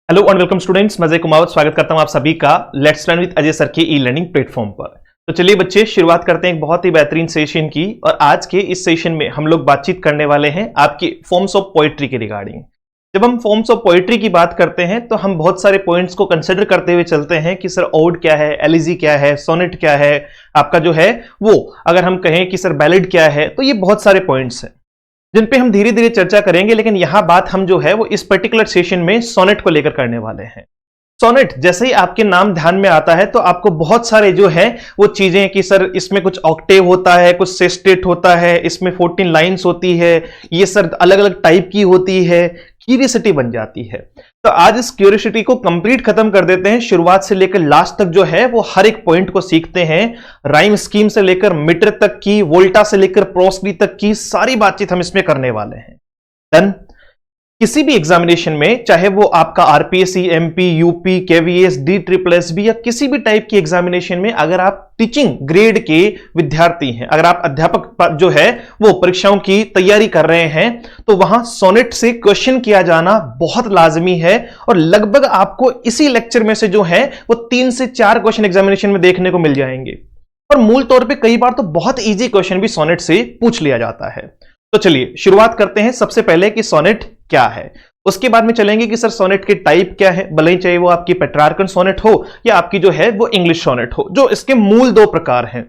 Hello and welcome students, मैं अजय कुमार स्वागत करता हूं आप सभी का let's learn with Ajay sir के ई लर्निंग प्लेटफॉर्म पर। तो चलिए बच्चे, शुरुआत करते हैं एक बहुत ही बेहतरीन सेशन की। और आज के इस सेशन में हम लोग बातचीत करने वाले हैं आपकी फॉर्म्स ऑफ पोएट्री के रिगार्डिंग। जब हम फॉर्म्स ऑफ पोएट्री की बात करते हैं तो हम बहुत सारे पॉइंट्स को कंसिडर करते हुए चलते हैं कि सर ओड क्या है, एलिजी क्या है, सोनेट क्या है, आपका जो है वो अगर हम कहें कि सर बैलेड क्या है, तो ये बहुत सारे पॉइंट्स हैं जिन पे हम धीरे धीरे चर्चा करेंगे। लेकिन यहां बात हम जो है वो इस पर्टिकुलर सेशन में सोनेट को लेकर करने वाले हैं। सोनेट जैसे ही आपके नाम ध्यान में आता है तो आपको बहुत सारे जो है वो चीजें कि सर इसमें कुछ ऑक्टेव होता है, कुछ सेस्टेट होता है, इसमें 14 लाइंस होती है, ये सर अलग अलग टाइप की होती है, क्यूरियोसिटी बन जाती है। तो आज इस क्यूरियोसिटी को कंप्लीट खत्म कर देते हैं। शुरुआत से लेकर लास्ट तक जो है वो हर एक पॉइंट को सीखते हैं। राइम स्कीम से लेकर मीटर तक की, वोल्टा से लेकर प्रोस्क्री तक की सारी बातचीत हम इसमें करने वाले हैं। डन। किसी भी एग्जामिनेशन में, चाहे वो आपका RPSC, MP, UP, KVS, D triple S B या किसी भी टाइप की एग्जामिनेशन में अगर आप टीचिंग ग्रेड के विद्यार्थी हैं, अगर आप अध्यापक जो है वो परीक्षाओं की तैयारी कर रहे हैं, तो वहां सोनेट से क्वेश्चन किया जाना बहुत लाजमी है। और लगभग आपको इसी लेक्चर में से जो है वो 3 से 4 क्वेश्चन एग्जामिनेशन में देखने को मिल जाएंगे। और मूल तौर पे कई बार तो बहुत इजी क्वेश्चन भी सोनेट से पूछ लिया जाता है। तो चलिए शुरुआत करते हैं सबसे पहले कि सोनेट क्या है। उसके बाद में चलेंगे कि सर सोनेट के टाइप क्या है, भले ही चाहे वो आपकी पेट्रार्कन सोनेट हो या आपकी जो है वो इंग्लिश सोनेट हो, जो इसके मूल 2 प्रकार हैं।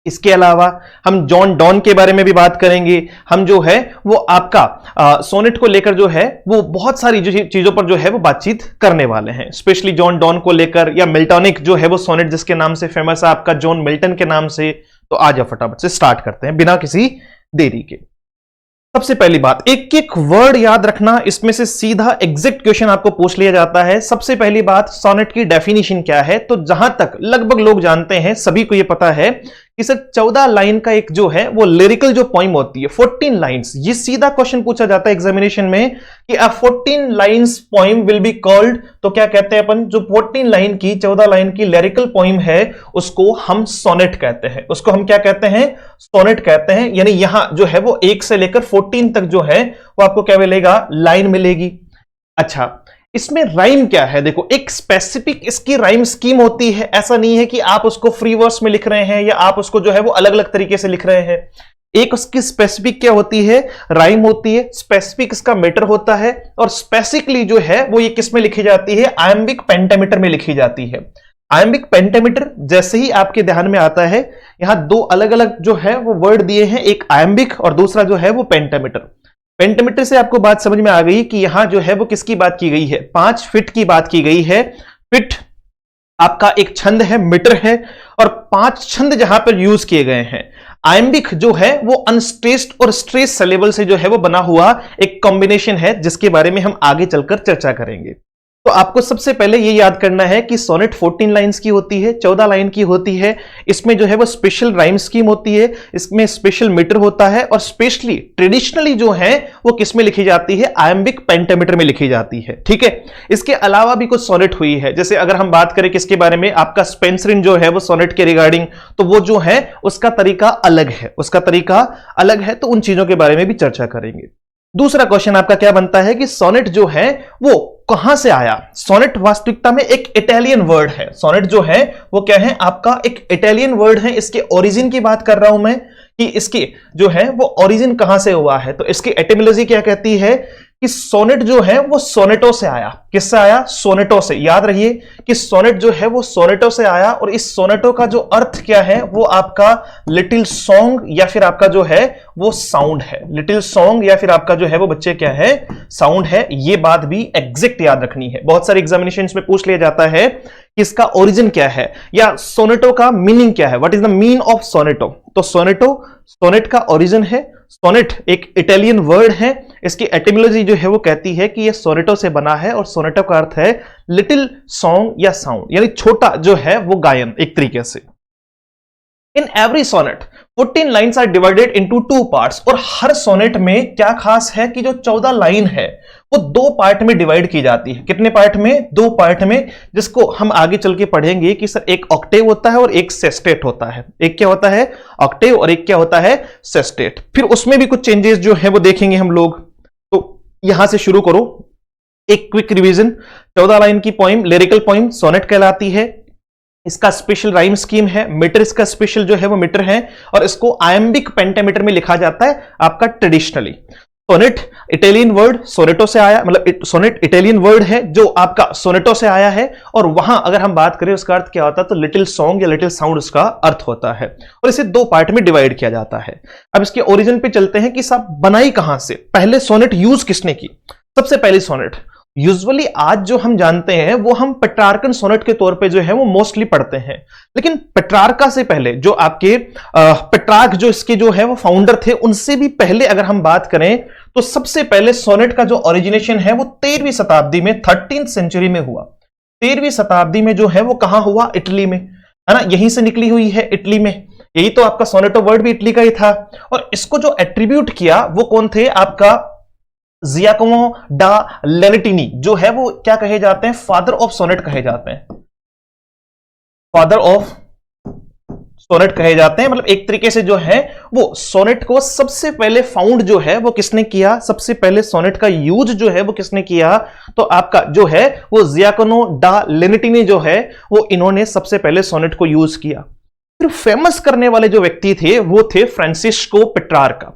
इसके अलावा हम जॉन डॉन के बारे में भी बात करेंगे। हम जो है वो आपका सोनेट को लेकर जो है वो बहुत सारी जो चीजों पर जो है वो बातचीत करने वाले हैं, स्पेशली जॉन डॉन को लेकर, या मिल्टॉनिक जो है वो सोनेट जिसके नाम से फेमस है आपका जॉन मिल्टन के नाम से। तो आज फटाफट से स्टार्ट करते हैं बिना किसी देरी के। सबसे पहली बात, एक एक वर्ड याद रखना, इसमें से सीधा एग्जैक्ट क्वेश्चन आपको पूछ लिया जाता है। सबसे पहली बात, सोनेट की डेफिनेशन क्या है। तो जहां तक लगभग लोग जानते हैं, सभी को यह पता है कि सर 14 लाइन का एक जो है वो लिरिकल जो पोइम होती है, 14 लाइंस। ये सीधा क्वेश्चन पूछा जाता है एग्जामिनेशन में कि अ 14 lines poem will be called. तो क्या कहते हैं अपन, जो 14 लाइन की, 14 लाइन की लिरिकल पोइम है उसको हम सोनेट कहते हैं। उसको हम क्या कहते हैं, सोनेट कहते हैं। यानी यहां जो है वो 1 से लेकर 14 तक जो है वो आपको क्या मिलेगा, लाइन मिलेगी। अच्छा, इसमें राइम क्या है, देखो एक स्पेसिफिक इसकी राइम स्कीम होती है। ऐसा नहीं है कि आप उसको फ्री वर्स में लिख रहे हैं या आप उसको जो है वो अलग अलग तरीके से लिख रहे हैं। एक उसकी स्पेसिफिक क्या होती है, राइम होती है। स्पेसिफिक इसका मीटर होता है। और स्पेसिफिकली जो है वो ये किस में लिखी जाती है, आयम्बिक पेंटामीटर में लिखी जाती है। आयम्बिक पेंटामीटर जैसे ही आपके ध्यान में आता है, यहां 2 अलग अलग जो है वो वर्ड दिए हैं, एक आयम्बिक और दूसरा जो है वो पेंटामीटर। पेंटामीटर से आपको बात समझ में आ गई कि यहां जो है वो किसकी बात की गई है, 5 फीट की बात की गई है। फीट आपका एक छंद है, मीटर है, और 5 छंद जहां पर यूज किए गए हैं। आयम्बिक जो है वो अनस्ट्रेस्ड और स्ट्रेस सिलेबल से जो है वो बना हुआ एक कॉम्बिनेशन है, जिसके बारे में हम आगे चलकर चर्चा करेंगे। तो आपको सबसे पहले ये याद करना है कि सोनेट 14 लाइंस की होती है, 14 लाइन की होती है। इसमें जो है वो स्पेशल राइम स्कीम होती है, इसमें स्पेशल मीटर होता है, और स्पेशली ट्रेडिशनली जो है वो किस में लिखी जाती है, आयम्बिक पेंटामीटर में लिखी जाती है। ठीक है। इसके अलावा भी कुछ सोनेट हुई है, जैसे अगर हम बात करें किसके बारे में, आपका स्पेंसरिन जो है वो सोनेट के रिगार्डिंग, तो वो जो है उसका तरीका अलग है, उसका तरीका अलग है। तो उन चीजों के बारे में भी चर्चा करेंगे। दूसरा क्वेश्चन आपका क्या बनता है कि सोनेट जो है वो कहां से आया। सोनेट वास्तविकता में एक इटालियन वर्ड है। सोनेट जो है वो क्या है, आपका एक इटालियन वर्ड है। इसके ओरिजिन की बात कर रहा हूं मैं कि इसकी जो है वो ओरिजिन कहां से हुआ है। तो इसकी एटिमोलॉजी क्या कहती है कि सोनेट जो है वो सोनेटो से आया। किससे आया, सोनेटो से। याद रखिए कि सोनेट जो है वो सोनेटो से आया। और इस सोनेटो का जो अर्थ क्या है, वो आपका लिटिल सॉन्ग या फिर आपका जो है वो साउंड है। लिटिल सॉन्ग या फिर आपका जो है वो बच्चे क्या है, साउंड है। ये बात भी एग्जैक्ट याद रखनी है। बहुत सारे एग्जामिनेशंस में पूछ लिया जाता है कि इसका ओरिजिन क्या है या सोनेटो का मीनिंग क्या है, what is the mean of sonetto. तो सोनेटो सोनेट का ओरिजिन है। सोनेट एक इटालियन वर्ड है। इसकी एटिमोलॉजी जो है वो कहती है कि ये सोनेटो से बना है, और सोनेटो का अर्थ है लिटिल सॉन्ग या साउंड, यानी छोटा जो है वो गायन एक तरीके से। In every sonnet 14 lines are divided into 2 parts. और हर सोनेट में क्या खास है कि जो 14 लाइन है वो 2 पार्ट में डिवाइड की जाती है। कितने पार्ट में, 2 पार्ट में, जिसको हम आगे चल के पढ़ेंगे कि सर एक ऑक्टेव होता है और एक सेस्टेट होता है। एक क्या होता है, ऑक्टेव, और एक क्या होता है, सेस्टेट। फिर उसमें भी कुछ चेंजेस जो है वो देखेंगे हम लोग। तो यहां से शुरू करो। एक क्विक रिवीजन, 14 लाइन की पोइम, लिरिकल पोइम सोनेट कहलाती है। इसका स्पेशल राइम स्कीम है, मीटर इसका स्पेशल जो है वो मीटर है, और इसको आयम्बिक पेंटामीटर में लिखा जाता है आपका traditionally. Sonnet Italian word sonetto से आया, मतलब सोनेट इटालियन वर्ड है जो आपका सोनेटो से आया है, और वहां अगर हम बात करें उसका अर्थ क्या होता है तो लिटिल सॉन्ग या लिटिल साउंड उसका अर्थ होता है, और इसे दो पार्ट में डिवाइड किया जाता है। अब इसके ओरिजिन पे चलते हैं कि साहब बनाई कहां से, पहले सोनेट यूज किसने की। सबसे पहली सोनेट यूजुअली आज जो हम जानते हैं वो हम पेट्रार्कन सोनेट के तौर पे जो है वो मोस्टली पढ़ते हैं, लेकिन पेट्रार्का से पहले जो आपके पेट्रार्क जो इसके जो है वो फाउंडर थे, उनसे भी पहले अगर हम बात करें तो सबसे पहले सोनेट का जो ओरिजिनेशन है वो 13वीं शताब्दी में, 13th सेंचुरी में हुआ। 13वीं शताब्दी में जो है वो कहां हुआ, इटली में, है ना, यहीं से निकली हुई है, इटली में। यही तो आपका सोनेटो वर्ड भी इटली का ही था, और इसको जो एट्रीब्यूट किया वो कौन थे, आपका जियाकोमो डा लेनेटिनी, जो है वो क्या कहे जाते हैं, फादर ऑफ सोनेट कहे जाते हैं, फादर ऑफ सोनेट कहे जाते हैं। मतलब एक तरीके से जो है वो सोनेट को सबसे पहले फाउंड जो है वो किसने किया, सबसे पहले सोनेट का यूज जो है वो किसने किया, तो आपका जो है वो जियाकोनो डा लेनेटिनी जो है वो इन्होंने सबसे पहले सोनेट को यूज किया। फिर फेमस करने वाले जो व्यक्ति थे वो थे फ्रांसिस्को पेट्रार्का,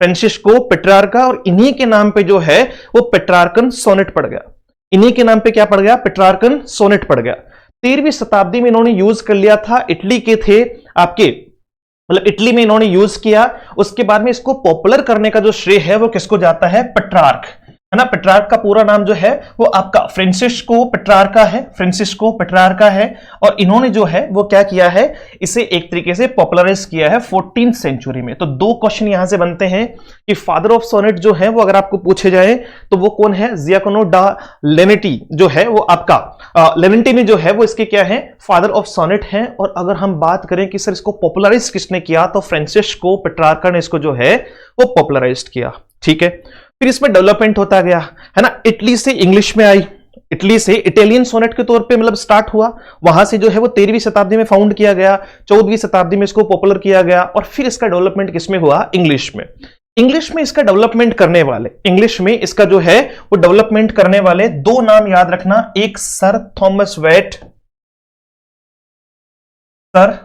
फ्रांसिस्को पेट्रार्का, और इन्हीं के नाम पे जो है वो पेट्रार्कन सोनेट पड़ गया। इन्हीं के नाम पे क्या पड़ गया, पेट्रार्कन सोनेट पड़ गया। 13वीं शताब्दी में इन्होंने यूज कर लिया था, इटली के थे आपके, मतलब इटली में इन्होंने यूज किया। उसके बाद में इसको पॉपुलर करने का जो श्रेय है वो किसको जाता है, पेट्रार्क, है ना। पेट्रार्क का पूरा नाम जो है वो आपका फ्रांसिस्को पेट्रार्का है, फ्रांसिस्को पेट्रार्का है, और इन्होंने जो है वो क्या किया है, इसे एक तरीके से पॉपुलराइज किया है 14th सेंचुरी में। तो दो क्वेश्चन यहां से बनते हैं कि फादर ऑफ सोनेट जो है वो अगर आपको पूछे जाए तो वो कौन है, जियाकोनो डा लेनेटी जो है वो आपका लेनेटिनी जो है वो इसके क्या है, फादर ऑफ सोनेट है। और अगर हम बात करें कि सर इसको पॉपुलराइज किसने किया, तो फ्रांसिस्को पेट्रार्का ने इसको जो है वो पॉपुलराइज किया, ठीक है। फिर इसमें डेवलपमेंट होता गया, है ना, इटली से इंग्लिश में आई, इटली से इटालियन सोनेट के तौर पे मतलब स्टार्ट हुआ, वहां से जो है वो 13वीं शताब्दी में फाउंड किया गया, 14वीं शताब्दी में इसको पॉपुलर किया गया, और फिर इसका डेवलपमेंट किसमें हुआ, इंग्लिश में। इंग्लिश में इसका डेवलपमेंट करने वाले, इंग्लिश में इसका जो है वो डेवलपमेंट करने वाले दो नाम याद रखना, एक sir Thomas Wyatt, sir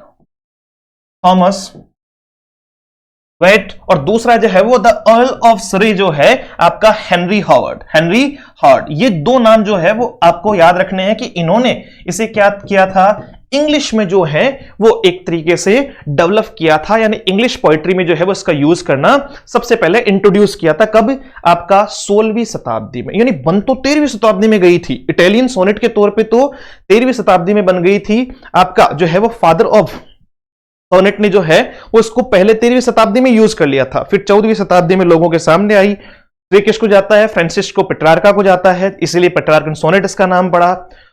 Thomas Wyatt, और दूसरा जो है वो द अर्ल ऑफ सरी जो है आपका हेनरी हावर्ड, हेनरी हावर्ड। ये दो नाम जो है वो आपको याद रखने हैं कि इन्होंने इसे क्या किया था, इंग्लिश में जो है वो एक तरीके से डेवलप किया था, यानी इंग्लिश पोइट्री में जो है वो इसका यूज करना सबसे पहले इंट्रोड्यूस किया था। कब, आपका 16वीं शताब्दी में, यानी बन तो 13वीं शताब्दी में गई थी, इटालियन सोनेट के तौर पे तो 13वीं शताब्दी में बन गई थी। आपका जो है वो फादर ऑफ सोनेट ने जो है वो इसको पहले 13वीं शताब्दी में यूज कर लिया था, फिर 14वीं शताब्दी में लोगों के सामने आई, तो किसको जाता है, फ्रांसिस्को पेट्रार्का को जाता है, इसीलिए पेट्रार्कन सोनेट इसका नाम पड़ा।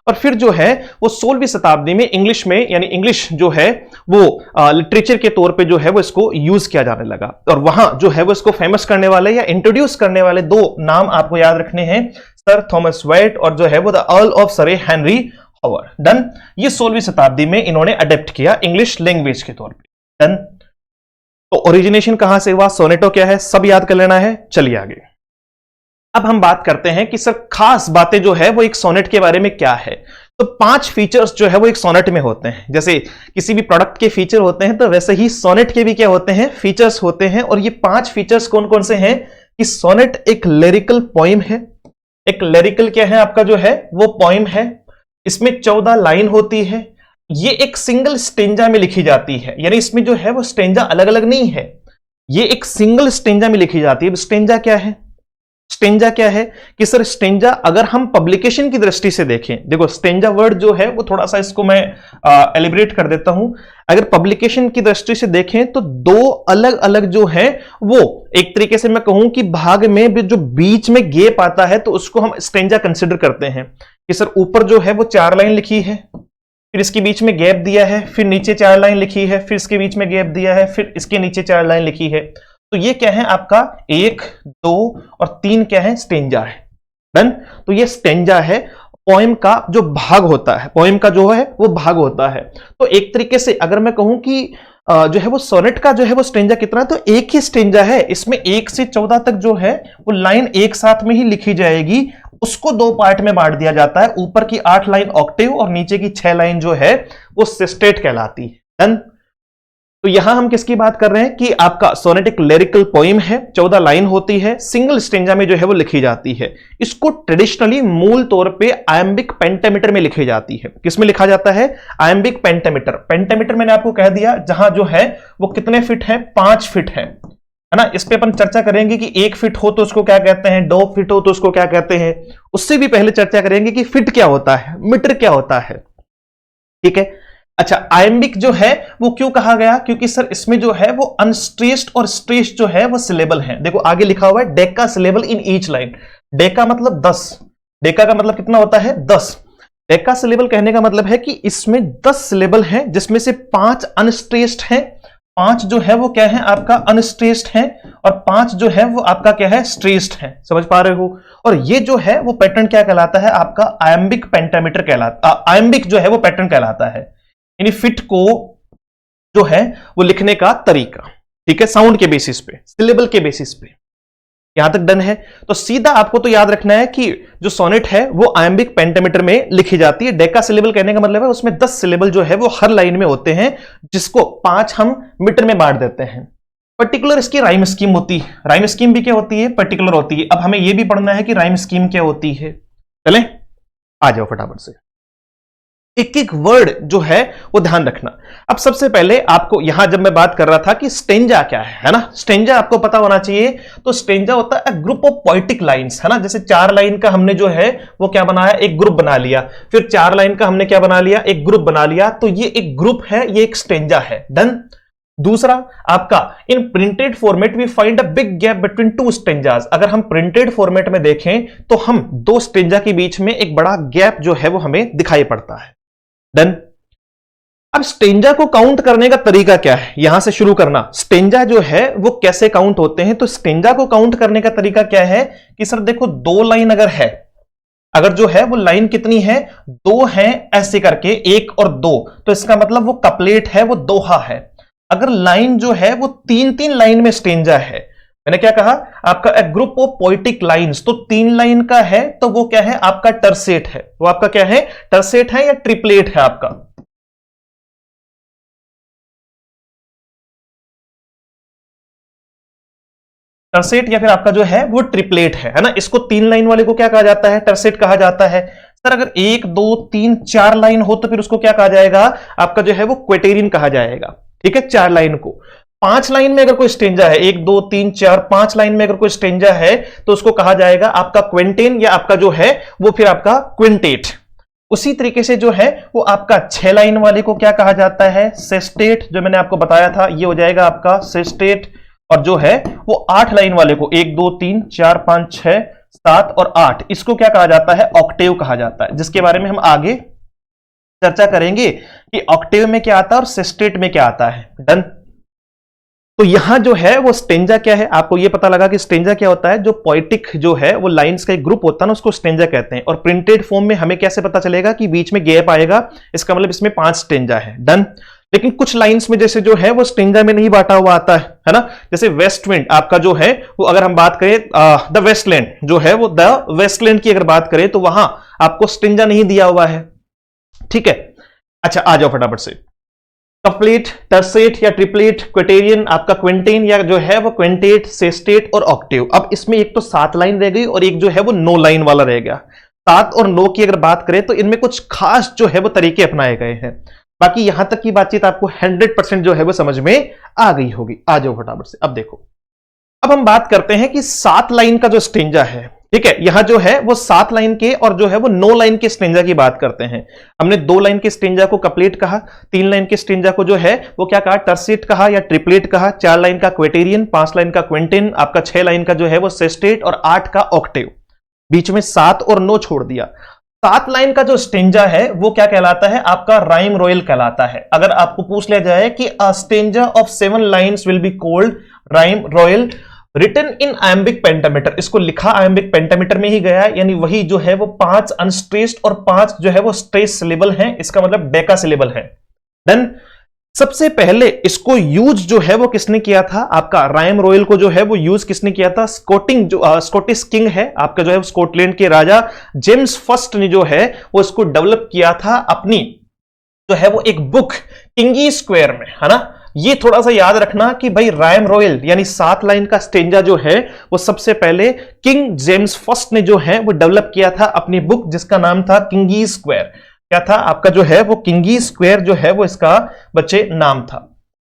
और फिर जो है वो 16वीं शताब्दी में इंग्लिश में, यानी इंग्लिश जो है वो लिटरेचर के तौर पे जो है वो इसको यूज किया जाने लगा, और वहां जो है वो इसको फेमस करने वाले या इंट्रोड्यूस करने वाले दो नाम आपको याद रखने हैं, सर थॉमस वेट और जो है वो the earl of Surrey Henry Howard. Done, ये 16वीं शताब्दी में इन्होंने अडेप्ट किया इंग्लिश लैंग्वेज के तौर पे। डन, तो ओरिजिनेशन कहां से हुआ, सोनेटो क्या है, सब याद कर लेना है। चलिए आगे अब हम बात करते हैं कि सर खास बातें जो है वो एक सोनेट के बारे में क्या है। तो 5 फीचर्स जो है वो एक सोनेट में होते हैं, जैसे किसी भी प्रोडक्ट के फीचर होते हैं तो वैसे ही सोनेट के भी क्या होते हैं, फीचर्स होते हैं। और ये 5 फीचर्स कौन कौन से हैं कि सोनेट एक लिरिकल पोइम है, एक लिरिकल क्या है आपका जो है वो पोइम है, इसमें 14 लाइन होती है, ये एक सिंगल स्टेंजा में लिखी जाती है, यानी इसमें जो है वो स्टेंजा अलग अलग नहीं है, ये एक सिंगल स्टेंजा में लिखी जाती है। स्टेंजा क्या है, स्टेंजा क्या है कि सर स्टेंजा अगर हम पब्लिकेशन की दृष्टि से देखें, देखो स्टेंजा वर्ड जो है वो थोड़ा सा इसको मैं एलिब्रेट कर देता हूं। अगर पब्लिकेशन की दृष्टि से देखें तो दो अलग अलग जो है वो एक तरीके से मैं कहूं कि भाग में भी जो बीच में गैप आता है तो उसको हम स्टेंजा कंसिडर करते हैं कि सर ऊपर जो है वो 4 लाइन लिखी है, फिर इसके बीच में गैप दिया है, फिर नीचे 4 लाइन लिखी है, फिर इसके बीच में गैप दिया है, फिर इसके नीचे 4 लाइन लिखी है। तो ये क्या है आपका 1, 2 और 3 क्या है, स्टेंजा है। डन, तो ये स्टेंजा है, पोएम का जो भाग होता है, पोएम का जो है वो भाग होता है। तो एक तरीके से अगर मैं कहूं कि जो है वो सोनेट का जो है वो स्टेंजा कितना है, तो एक ही स्टेंजा है, इसमें 1 से 14 तक जो है वो लाइन एक साथ में ही लिखी जाएगी, उसको दो पार्ट में बांट दिया जाता है। ऊपर की 8 लाइन ऑक्टेव और नीचे की 6 लाइन जो है वो सिस्टेट कहलाती है। डन। तो यहां हम किसकी बात कर रहे हैं कि आपका सोनेटिक लिरिकल पोइम है, 14 लाइन होती है, सिंगल स्टेंजा में जो है वो लिखी जाती है। इसको ट्रेडिशनली मूल तौर पे आयम्बिक पेंटामीटर में लिखी जाती है। किसमें लिखा जाता है? Iambic pentameter. पेंटामीटर मैंने आपको कह दिया जहां जो है वो कितने फिट है? 5 फिट है ना। इस पे अपन चर्चा करेंगे कि 1 फिट हो तो उसको क्या कहते हैं, 2 फिट हो तो उसको क्या कहते हैं। उससे भी पहले चर्चा करेंगे कि फिट क्या होता है, मीटर क्या होता है। ठीक है। अच्छा, आयम्बिक जो है वो क्यों कहा गया? क्योंकि सर इसमें जो है वो अनस्ट्रेस्ड और स्ट्रेस्ड जो है वो सिलेबल है। देखो आगे लिखा हुआ है Deka syllable in each line. Deka मतलब 10। डेका का मतलब कितना होता है? 10। डेका सिलेबल कहने का मतलब है कि इसमें 10 सिलेबल हैं, जिसमें से 5 अनस्ट्रेस्ड हैं, 5 जो है वो क्या है आपका अनस्ट्रेस्ड है, और 5 जो है वो आपका क्या है? स्ट्रेस्ड है। समझ पा रहे हो? और ये जो है वो पैटर्न क्या कहलाता है? आपका आयम्बिक पेंटामीटर कहलाता, आयम्बिक जो है वो पैटर्न कहलाता है, यानी फिट को जो है वो लिखने का तरीका। ठीक है, साउंड के बेसिस पे, सिलेबल के बेसिस पे। यहां तक डन है? तो सीधा आपको तो याद रखना है कि जो सोनेट है वो आयम्बिक पेंटामीटर में लिखी जाती है। डेका सिलेबल कहने का मतलब है उसमें 10 सिलेबल जो है वो हर लाइन में होते हैं, जिसको 5 हम मीटर में बांट देते हैं। पर्टिकुलर इसकी राइम स्कीम होती है। राइम स्कीम भी क्या होती है? पर्टिकुलर होती है। अब हमें यह भी पढ़ना है कि राइम स्कीम क्या होती है। चलें, आ जाओ फटाफट से। एक एक वर्ड जो है वो ध्यान रखना। अब सबसे पहले आपको यहां जब मैं बात कर रहा था कि स्टेंजा क्या है ना, स्टेंजा आपको पता होना चाहिए। तो स्टेंजा होता है ग्रुप ऑफ पोएटिक लाइंस, है ना। जैसे 4 लाइन का हमने जो है वो क्या बनाया? एक ग्रुप बना लिया। फिर 4 लाइन का हमने क्या बना लिया? एक ग्रुप बना लिया। तो ये एक ग्रुप है, ये एक स्टेंजा है। डन। दूसरा आपका in printed format we find a big gap between 2 stanzas. अगर हम प्रिंटेड फॉर्मेट में देखें तो हम 2 स्टेंजा के बीच में एक बड़ा गैप जो है वो हमें दिखाई पड़ता है। डन। अब स्टेंजा को काउंट करने का तरीका क्या है? यहां से शुरू करना। स्टेंजा जो है वो कैसे काउंट होते हैं? तो स्टेंजा को काउंट करने का तरीका क्या है कि सर देखो 2 लाइन अगर है, अगर जो है वो लाइन कितनी है? 2 है ऐसे करके, 1 और 2, तो इसका मतलब वो कपलेट है, वो दोहा है। अगर लाइन जो है वो 3-3 लाइन में स्टेंजा है, मैंने क्या कहा? आपका एक ग्रुप ऑफ पोएटिक लाइंस, तो 3 लाइन का है तो वो क्या है? आपका टर्सेट है। वो आपका क्या है? टर्सेट है या ट्रिपलेट है आपका। टर्सेट या फिर आपका जो है वो ट्रिपलेट है ना। इसको 3 लाइन वाले को क्या कहा जाता है? टर्सेट कहा जाता है। सर अगर 1 2 3 4 लाइन हो तो फिर उसको क्या कहा जाएगा? आपका जो है वो क्वेटेरियन कहा जाएगा। ठीक है, 4 लाइन को। 5 लाइन में अगर कोई स्टेंजा है, 1 2 3 4 5 लाइन में अगर कोई स्टेंजा है तो उसको कहा जाएगा आपका क्विंटेन, या आपका जो है वो फिर आपका क्विंटेट। उसी तरीके से जो है वो आपका 6 लाइन वाले को क्या कहा जाता है? सेस्टेट। जो मैंने आपको बताया था ये हो जाएगा आपका सेस्टेट। और जो है वो 8 लाइन वाले को 1 2 3 4 5 6 7 और 8, इसको क्या कहा जाता है? ऑक्टेव कहा जाता है, जिसके बारे में हम आगे चर्चा करेंगे कि ऑक्टेव में क्या आता है और सेस्टेट में क्या आता है। डन। तो यहां जो है वो स्टेंजा क्या है? आपको ये पता लगा कि स्टेंजा क्या होता है? जो पोएटिक जो है वो लाइंस का एक ग्रुप होता है ना, उसको स्टेंजा कहते हैं। और प्रिंटेड फॉर्म में हमें कैसे पता चलेगा कि बीच में गैप आएगा? इसका मतलब इसमें 5 स्टेंजा है। डन। लेकिन कुछ लाइंस में जैसे जो है वो स्टेंजा में नहीं बांटा हुआ आता है ना। जैसे वेस्ट विंड आपका जो है वो, अगर हम बात करें द वेस्टलैंड जो है वो, द वेस्टलैंड की अगर बात करें तो वहां आपको स्टेंजा नहीं दिया हुआ है। ठीक है। अच्छा, आ जाओ फटाफट से। कपलेट, टर्सेट या ट्रिपलेट, क्वेटेरियन, आपका क्विंटेन या जो है वो क्विंटेट, सेस्टेट और ऑक्टेव। अब इसमें एक तो 7 लाइन रह गई और एक जो है वो 9 लाइन वाला रह गया। 7 और 9 की अगर बात करें तो इनमें कुछ खास जो है वो तरीके अपनाए गए हैं। बाकी यहां तक की बातचीत आपको 100% जो है वो समझ में आ गई होगी। आ जाओ फटाफट से। अब देखो, अब हम बात करते हैं कि 7 लाइन का जो स्टेंजा है, ठीक है, यहां जो है वो 7 लाइन के और जो है वो 9 लाइन के स्टेंजा की बात करते हैं। हमने 2 लाइन के स्टेंजा को कपलेट कहा, 3 लाइन के स्टेंजा को जो है वो क्या कहा? टर्सेट कहा या ट्रिपलेट कहा, 4 लाइन का क्वेटेरियन, 5 लाइन का क्विंटेन, आपका 6 लाइन का जो है वो सेस्टेट और 8 का ऑक्टेव। बीच में 7 और 9 छोड़ दिया। 7 लाइन का जो स्टेंजा है वो क्या कहलाता है? आपका राइम रॉयल कहलाता है। अगर आपको पूछ लिया जाए कि a stanza of 7 lines will be called rhyme royal written in iambic pentameter, इसको लिखा आयम्बिक पेंटामीटर में ही गया है, यानी वही जो है वो 5 अनस्ट्रेस्ड और 5 जो है वो स्ट्रेस सिलेबल हैं, इसका मतलब डेका सिलेबल है। डन। सबसे पहले इसको यूज जो है वो किसने किया था? आपका राइम रॉयल को जो है वो यूज किसने किया था? स्कॉटिश किंग है आपका जो है स्कॉटलैंड के राजा जेम्स फर्स्ट ने जो है वो इसको डेवलप किया था अपनी जो है वो एक बुक किंगी स्क्वायर में, है ना। ये थोड़ा सा याद रखना कि भाई राइम रॉयल यानी 7 लाइन का स्टेंजा जो है वो सबसे पहले किंग जेम्स फर्स्ट ने जो है वो डेवलप किया था अपनी बुक, जिसका नाम था किंगी स्क्वायर। क्या था आपका जो है वो किंगी स्क्वायर जो है वो इसका बच्चे नाम था।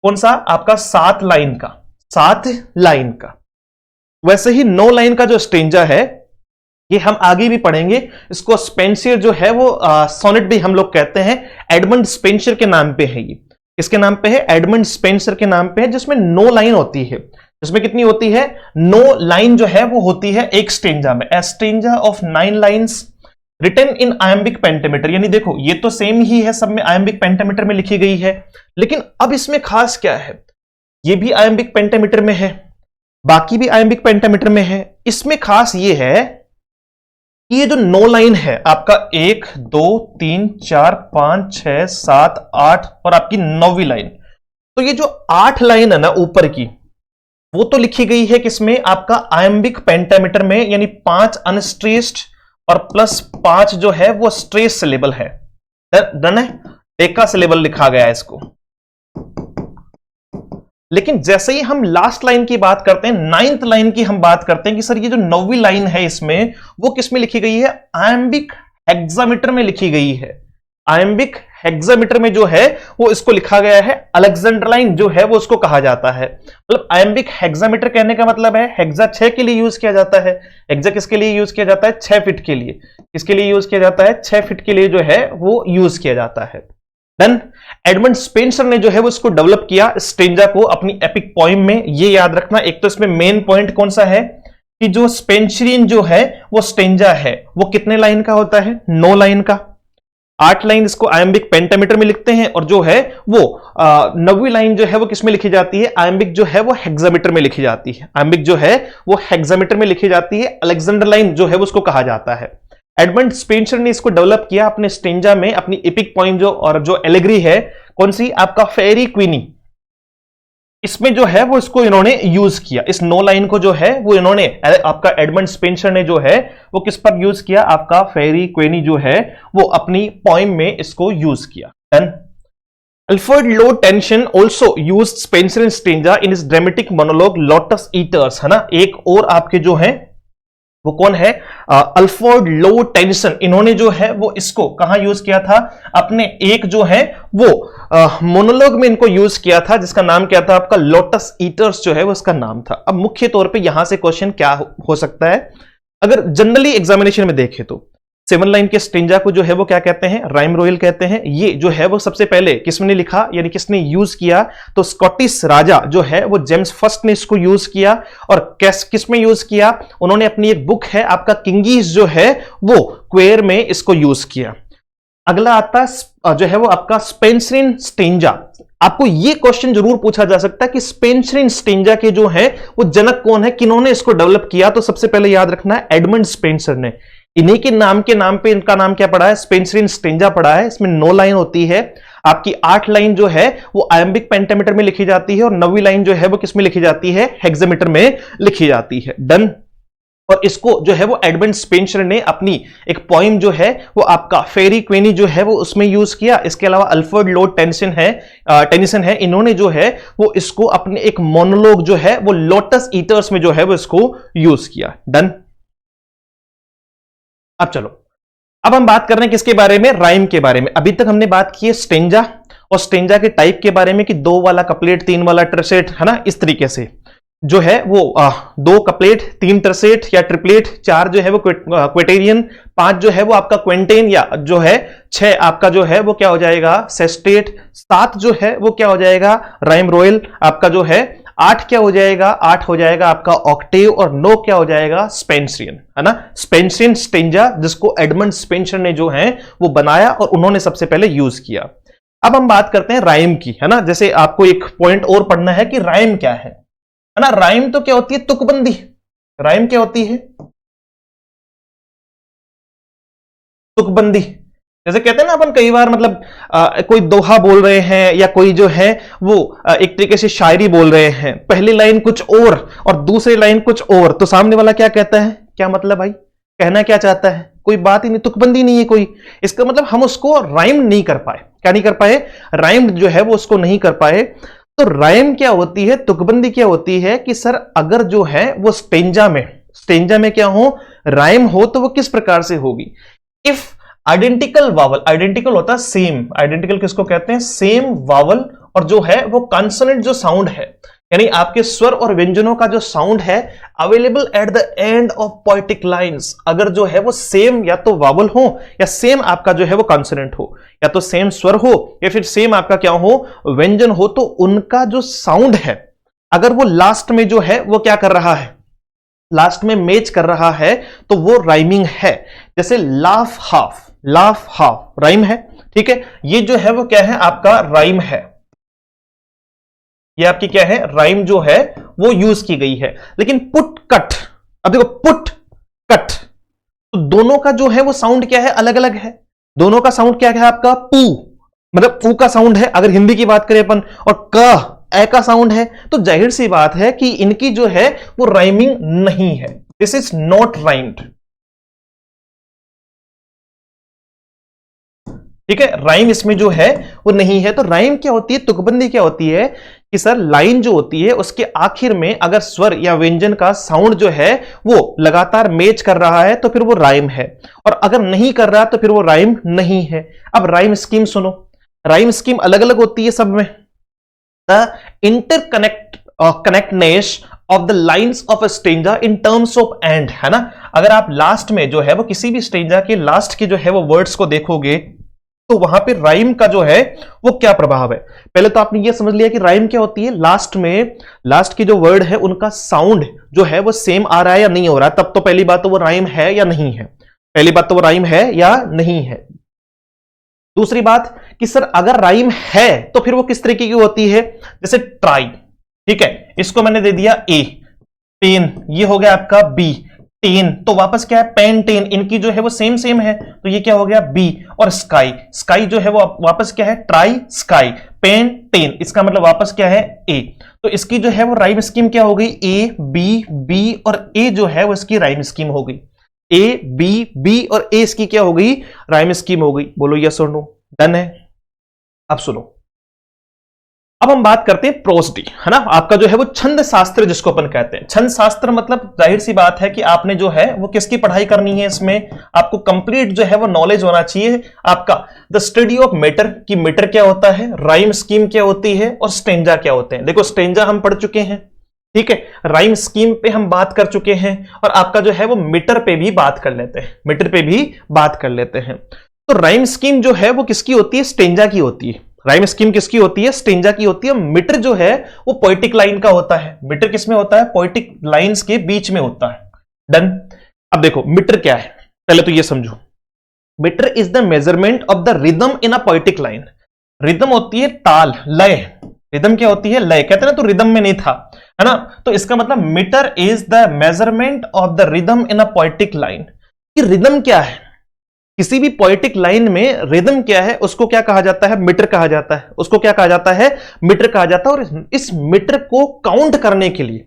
कौन सा? आपका 7 लाइन का, 7 लाइन का। वैसे ही 9 लाइन का जो स्टेंजा है ये हम आगे भी पढ़ेंगे। इसको स्पेंसर जो है वो सोनेट भी हम लोग कहते हैं। एडमंड स्पेंसर के नाम पे है ये। किसके नाम पे है? एडमंड स्पेंसर के नाम पे है, जिसमें 9 लाइन होती है। जिसमें कितनी होती है? 9 लाइन जो है वो होती है एक स्टेंजा में। A stanza of 9 lines written in iambic pentameter. यानी देखो ये तो सेम ही है, सब में आयम्बिक पेंटामीटर में लिखी गई है, लेकिन अब इसमें खास क्या है? ये भी आयम्बिक पेंटामीटर में है, बाकी भी आयम्बिक पेंटामीटर में है। इसमें खास ये है कि ये जो 9 लाइन है आपका 1 2 3 4 5 6 7 8 और आपकी 9वीं लाइन, तो ये जो 8 लाइन है ना ऊपर की, वो तो लिखी गई है किसमें? आपका आयम्बिक पेंटामीटर में, यानी 5 अनस्ट्रेस्ड और प्लस 5 जो है वो स्ट्रेस सिलेबल है। डन है, डेका सिलेबल लिखा गया है इसको। लेकिन जैसे ही हम लास्ट लाइन की बात करते हैं, 9th लाइन की हम बात करते हैं कि सर ये जो 9वीं लाइन है इसमें वो किसमें लिखी गई है? आयम्बिक हेक्सामीटर में लिखी गई है। आयम्बिक हेक्सामीटर में जो है वो इसको लिखा गया है अलेक्जेंडर लाइन जो है वो उसको कहा जाता है। मतलब आयम्बिक हेक्सामीटर कहने का मतलब है हेक्सा 6 के लिए यूज किया जाता है। हेक्सा किसके लिए यूज किया जाता है? 6 फीट के लिए। किसके लिए यूज किया जाता है? 6 फीट के लिए जो है वो यूज किया जाता है। डन। एडमंड स्पेंसर ने जो है वो इसको डेवलप किया स्टेंजा को अपनी एपिक पोइम में। ये याद रखना, एक तो इसमें मेन पॉइंट कौन सा है कि जो स्पेंसरियन जो है वो स्टेंजा है वो कितने लाइन का होता है? 9 लाइन का। 8 लाइन इसको आयम्बिक पेंटामीटर में लिखते हैं, और जो है वो 9वीं लाइन जो है वो किसमें लिखी जाती है? आयम्बिक जो है वो हेक्सामीटर में लिखी जाती है। आयम्बिक जो है वो हेक्सामीटर में लिखी जाती है। अलेक्जेंडर लाइन जो है वो उसको कहा जाता है। एडमंड स्पेंसर ने इसको डेवलप किया अपने स्टेंजा में, अपनी एपिक पोइम जो और जो एलेग्री है कौन सी? आपका फेरी क्वीनी। इसमें जो है वो इसको इन्होंने यूज किया। इस 9 लाइन को जो है वो इन्होंने आपका एडमंड स्पेंसर ने जो है वो किस पर यूज किया? आपका फेरी क्वीनी जो है वो अपनी पोइम में इसको यूज किया। Done. Alfred Lord Tennyson also used Spencer and stanza in his dramatic monologue lotus eaters, है ना। एक और आपके जो है वो कौन है? Alfred Lord Tennyson. इन्होंने जो है वो इसको कहां यूज किया था? अपने एक जो है वो मोनोलॉग में इनको यूज किया था, जिसका नाम क्या था? आपका लोटस ईटर्स जो है वो उसका नाम था। अब मुख्य तौर पे यहां से क्वेश्चन क्या हो सकता है? अगर जनरली एग्जामिनेशन में देखें तो 7 लाइन के स्टेंजा को जो है वो क्या कहते हैं? राइम रॉयल कहते हैं। ये जो है वो सबसे पहले किसने लिखा, यानी किसने यूज किया? तो स्कॉटिश राजा जो है वो जेम्स फर्स्ट ने इसको यूज किया। और किसमें यूज किया? उन्होंने अपनी एक बुक है आपका किंगीज जो है वो क्वेयर में इसको यूज किया। अगला आता है जो है वो आपका स्पेंसरियन स्टेंजा। आपको ये क्वेश्चन जरूर पूछा जा सकता है कि स्पेंसरियन स्टेंजा के जो है वो जनक कौन है, किन्होंने इसको डेवलप किया? तो सबसे पहले याद रखना है एडमंड स्पेंसर ने। इन्हीं के नाम पे इनका नाम क्या पड़ा है? स्पेंसरियन स्टेंजा पड़ा है। इसमें 9 लाइन होती है। आपकी 8 लाइन जो है वो आयम्बिक पेंटामीटर में लिखी जाती है, और 9वीं लाइन जो है वो किसमें लिखी जाती है? हेक्सामीटर में लिखी जाती है। डन। और इसको जो है वो एडमंड स्पेंसर ने अपनी एक पोइम जो है वो आपका फेरी क्वीनी जो है वो उसमें यूज किया। इसके अलावा अल्फ्रेड लॉर्ड टेनिसन है, इन्होंने जो है वो इसको अपने एक मोनोलॉग जो है वो लोटस ईटर्स में जो है वो इसको यूज किया। डन। अब चलो, अब हम बात कर रहे हैं किसके बारे में? राइम के बारे में। अभी तक हमने बात की है स्टेंजा और स्टेंजा के टाइप के बारे में कि 2 वाला कपलेट, 3 वाला ट्रसेट, है ना। इस तरीके से जो है वो 2 कपलेट, 3 ट्रसेट या ट्रिपलेट, 4 जो है वो क्वेटेरियन, 5 जो है वो आपका क्वेंटेन, या जो है 6 आपका जो है वो क्या हो जाएगा? सेस्टेट, 7 जो है वो क्या हो जाएगा? राइम रॉयल आपका जो है, 8 क्या हो जाएगा? 8 हो जाएगा आपका ऑक्टेव, और 9 क्या हो जाएगा? स्पेंसरियन, है ना। स्पेंसरियन स्टेंजा जिसको एडमंड स्पेंसर ने जो है वो बनाया और उन्होंने सबसे पहले यूज किया। अब हम बात करते हैं राइम की, है ना। जैसे आपको एक पॉइंट और पढ़ना है कि राइम क्या है ना। राइम तो क्या होती है? तुकबंदी। राइम क्या होती है? तुकबंदी। जैसे कहते हैं ना अपन कई बार मतलब कोई दोहा बोल रहे हैं या कोई जो है वो एक तरीके से शायरी बोल रहे हैं, पहली लाइन कुछ और दूसरी लाइन कुछ और, तो सामने वाला क्या कहता है, क्या मतलब भाई कहना क्या चाहता है, कोई बात ही नहीं, तुकबंदी नहीं है कोई। इसका मतलब हम उसको राइम नहीं कर पाए। क्या नहीं कर पाए? राइम जो है वो उसको नहीं कर पाए। तो राइम क्या होती है, तुकबंदी क्या होती है कि सर अगर जो है वो स्टेंजा में क्या हो, राइम हो, तो वो किस प्रकार से होगी। इफ आइडेंटिकल वावल, आइडेंटिकल होता है सेम, आइडेंटिकल किसको कहते हैं, सेम वावल, और जो है वो कॉन्सोनेंट जो साउंड है, यानी आपके स्वर और व्यंजनों का जो साउंड है available at the end of poetic lines, अगर जो है वो सेम या तो वावल हो या सेम आपका जो है वो कॉन्सोनेंट हो, या तो सेम स्वर हो या फिर सेम आपका क्या हो, व्यंजन हो, तो उनका जो साउंड है अगर वो लास्ट में जो है वो क्या कर रहा है, लास्ट में मैच कर रहा है, तो वो राइमिंग है। जैसे लाफ हाफ राइम है, ठीक है, ये जो है वो क्या है आपका राइम है, ये आपकी क्या है, राइम जो है वो यूज की गई है। लेकिन पुट कट, अब देखो पुट कट, तो दोनों का जो है वो साउंड क्या है, अलग अलग है। दोनों का साउंड क्या है आपका, पू, मतलब ऊ का साउंड है अगर हिंदी की बात करें अपन, और क ए का साउंड है, तो जाहिर सी बात है कि इनकी जो है वो राइमिंग नहीं है, दिस इज नॉट राइम्ड। ठीक है, राइम इसमें जो है वो नहीं है। तो राइम क्या होती है, तुकबंदी क्या होती है कि सर लाइन जो होती है उसके आखिर में अगर स्वर या व्यंजन का साउंड जो है वो लगातार मैच कर रहा है तो फिर वो राइम है, और अगर नहीं कर रहा तो फिर वो राइम नहीं है। अब राइम स्कीम सुनो, राइम स्कीम अलग अलग होती है सब में। The connectedness of the lines of a stanza in terms of end, है ना, अगर आप लास्ट में जो है वो किसी भी स्टेंजा के लास्ट के जो है वो वर्ड्स को देखोगे तो वहां पे राइम का जो है वो क्या प्रभाव है। पहले तो आपने ये समझ लिया कि राइम क्या होती है, लास्ट में लास्ट की जो वर्ड है उनका साउंड जो है वो सेम आ रहा है या नहीं हो रहा है, तब तो पहली बात तो वो राइम है या नहीं है, पहली बात तो वो राइम है या नहीं है। दूसरी बात कि सर अगर राइम है तो फिर वो किस तरीके की होती है, जैसे ट्राई, ठीक है, इसको मैंने दे दिया ए, पेन ये हो गया आपका बी, टेन तो वापस क्या है पेन टेन, इनकी जो है वो सेम है, तो ये क्या हो गया बी, और स्काई, स्काई जो है वो वापस क्या है ट्राई स्काई, पेन टेन, इसका मतलब वापस क्या है ए। तो इसकी जो है वो राइम स्कीम क्या हो गई, ए बी बी और ए जो है वो इसकी राइम स्कीम हो गई, ए बी बी और ए इसकी क्या हो गई, राइम स्कीम हो गई। बोलो यस और नो, डन है। अब सुनो, अब हम बात करते हैं प्रोसडी, है ना, आपका जो है वो छंद शास्त्र जिसको अपन कहते हैं। छंद शास्त्र मतलब जाहिर सी बात है कि आपने जो है वो किसकी पढ़ाई करनी है, इसमें आपको कंप्लीट जो है वो नॉलेज होना चाहिए आपका द स्टडी ऑफ मीटर, कि मीटर क्या होता है, राइम स्कीम क्या होती है, और स्टेंजा क्या होते हैं। देखो स्टेंजा हम पढ़ चुके हैं, ठीक है, राइम स्कीम पे हम बात कर चुके हैं, और आपका जो है वो मीटर पे भी बात कर लेते हैं, मीटर पे भी बात कर लेते हैं। तो राइम स्कीम जो है वो किसकी होती है, स्टेंजा की होती है। राइम स्कीम किसकी होती है, स्टेंजा की होती है। मीटर जो है वो पोएटिक लाइन का होता है, मीटर किसमें होता है, पोएटिक लाइंस के बीच में होता है। डन। अब देखो मीटर क्या है, पहले तो ये समझो, metre is the measurement of the rhythm in a poetic line. Rhythm होती है ताल, लय, रिदम क्या होती है, लय, कहते हैं ना तो रिदम में नहीं था, है ना, तो इसका मतलब metre is the measurement of the rhythm in a poetic line. कि रिदम क्या है, किसी भी पोएटिक लाइन में रिदम क्या है उसको क्या कहा जाता है, मीटर कहा जाता है, उसको क्या कहा जाता है, मीटर कहा जाता है। और इस मीटर को काउंट करने के लिए,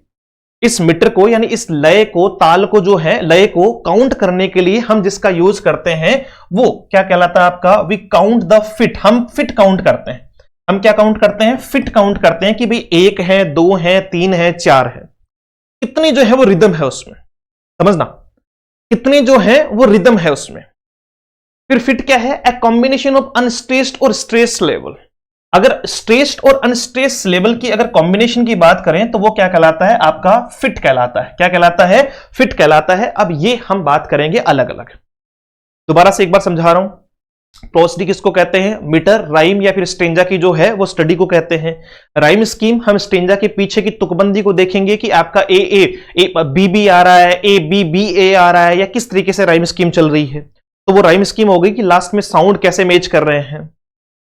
इस मीटर को यानी इस लय को, ताल को जो है, लय को काउंट करने के लिए हम जिसका यूज करते हैं वो क्या कहलाता है आपका, वी काउंट द फिट, हम फिट काउंट करते हैं। हम क्या काउंट करते हैं, फिट काउंट करते हैं कि भाई 1 है 2 है 3 है 4 है, कितनी जो है वो रिदम है उसमें, समझना, कितनी जो है वो रिदम है उसमें। फिर फिट क्या है, ए कॉम्बिनेशन ऑफ अनस्ट्रेस्ड और स्ट्रेस्ड लेवल। अगर स्ट्रेस्ड और अनस्ट्रेस्ड लेवल की अगर कॉम्बिनेशन की बात करें तो वो क्या कहलाता है, आपका फिट कहलाता है। क्या कहलाता है, फिट कहलाता है। अब ये हम बात करेंगे अलग अलग, दोबारा से एक बार समझा रहा हूं। प्रोसडी किसको कहते हैं, मीटर, राइम या फिर स्टेंजा की जो है वो स्टडी को कहते हैं। राइम स्कीम हम स्टेंजा के पीछे की तुकबंदी को देखेंगे कि आपका ए बी बी आ रहा है, ए बी बी ए आ रहा है, या किस तरीके से राइम स्कीम चल रही है। तो वो राइम स्कीम हो गई कि लास्ट में साउंड कैसे मैच कर रहे हैं।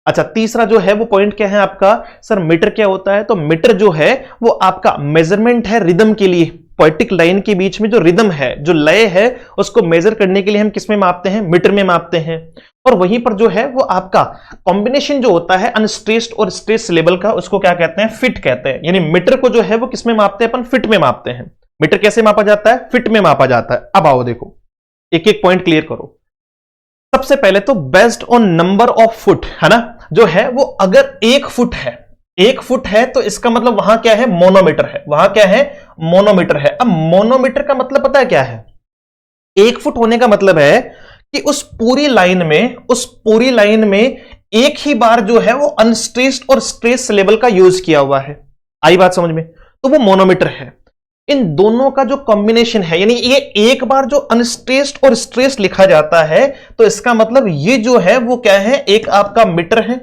अच्छा, तीसरा जो है वो पॉइंट क्या है आपका, सर मीटर क्या होता है? तो मीटर जो है वो आपका मेजरमेंट है रिदम के लिए। पोएटिक लाइन के बीच में जो रिदम है, जो लय है, उसको मेजर करने के लिए हम किस में मापते हैं? मीटर में मापते हैं। और वहीं पर जो है वो आपका कॉम्बिनेशन जो होता है अनस्ट्रेस्ड और स्ट्रेस लेवल का, उसको क्या कहते हैं? फिट कहते हैं। यानी मीटर को जो है वो किस में मापते हैं? अपन फिट में मापते हैं। मीटर कैसे मापा जाता है? फिट में मापा जाता है। अब आओ देखो, एक एक पॉइंट क्लियर करो। सबसे पहले तो based on number of foot, है ना, जो है वो अगर 1 फुट है, 1 फुट है तो इसका मतलब वहां क्या है? मोनोमीटर है। वहां क्या है? मोनोमीटर है। अब मोनोमीटर का मतलब पता है क्या है? 1 फुट होने का मतलब है कि उस पूरी लाइन में एक ही बार जो है वो अनस्ट्रेस्ड और स्ट्रेस लेवल का यूज किया हुआ है। आई बात समझ में? तो वो मोनोमीटर है। इन दोनों का जो कॉम्बिनेशन है, यानी ये एक बार जो अनस्ट्रेस्ड और स्ट्रेस लिखा जाता है, तो इसका मतलब ये जो है वो क्या है? एक आपका मीटर है,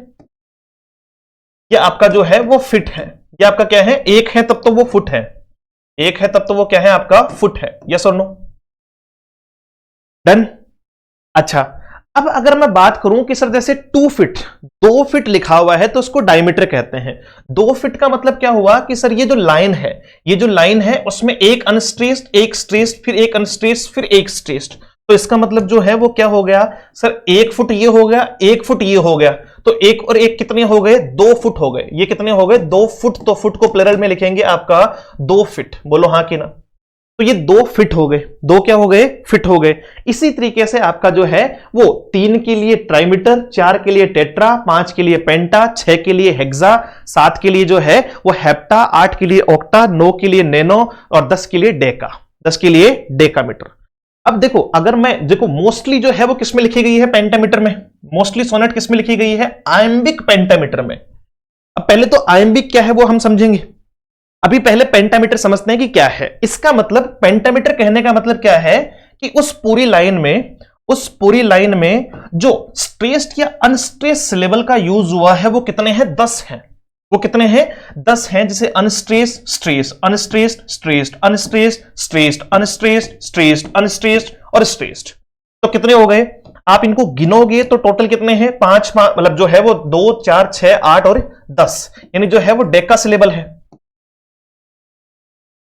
या आपका जो है वो फिट है, या आपका क्या है? एक है तब तो वो फुट है, एक है तब तो वो क्या है? आपका फुट है। यस और नो? डन? अच्छा, अब अगर मैं बात करूं कि सर जैसे 2 फीट, 2 फीट लिखा हुआ है तो उसको डायमीटर कहते हैं। 2 फीट का मतलब क्या हुआ कि सर ये जो लाइन है, ये जो लाइन है उसमें एक अनस्ट्रेस्ड, एक स्ट्रेस्ड, फिर एक अनस्ट्रेस्ड, फिर एक स्ट्रेस्ड। तो इसका मतलब जो है वो क्या हो गया सर? 1 फुट ये हो गया, 1 फुट ये हो गया, तो एक और एक कितने हो गए? 2 फुट हो गए। ये कितने हो गए? 2 फुट। तो फुट को प्लरल में लिखेंगे आपका 2 फीट। बोलो हाँ कि ना? तो ये 2 फीट हो गए। 2 क्या हो गए? फिट हो गए। इसी तरीके से आपका जो है वो 3 के लिए ट्राइमीटर, 4 के लिए टेट्रा, 5 के लिए पेंटा, 6 के लिए हेक्सा, 7 के लिए जो है वो हेप्टा, 8 के लिए ऑक्टा, 9 के लिए नैनो और 10 के लिए डेका, 10 के लिए डेकामीटर। अब देखो, अगर मैं देखो मोस्टली जो है वो किसमें लिखी गई है? पेंटामीटर में। मोस्टली सोनेट किसमें लिखी गई है? आयम्बिक पेंटामीटर में। अब पहले तो आयम्बिक क्या है वो हम समझेंगे। अभी पहले पेंटामीटर समझते हैं कि क्या है। इसका मतलब, पेंटामीटर कहने का मतलब क्या है कि उस पूरी लाइन में जो स्ट्रेस्ड या अनस्ट्रेस लेवल का यूज हुआ है वो कितने हैं? 10 हैं। वो कितने हैं? 10 हैं। जैसे unstress, stress, unstressed, stressed, unstressed, stressed, unstressed, stressed, unstressed और स्ट्रेस्ड। तो कितने हो गए? आप इनको गिनोगे तो टोटल कितने हैं? 5 मतलब जो है वो 2, 4, 6, 8 और 10, यानी जो है वो डेका सिलेबल है।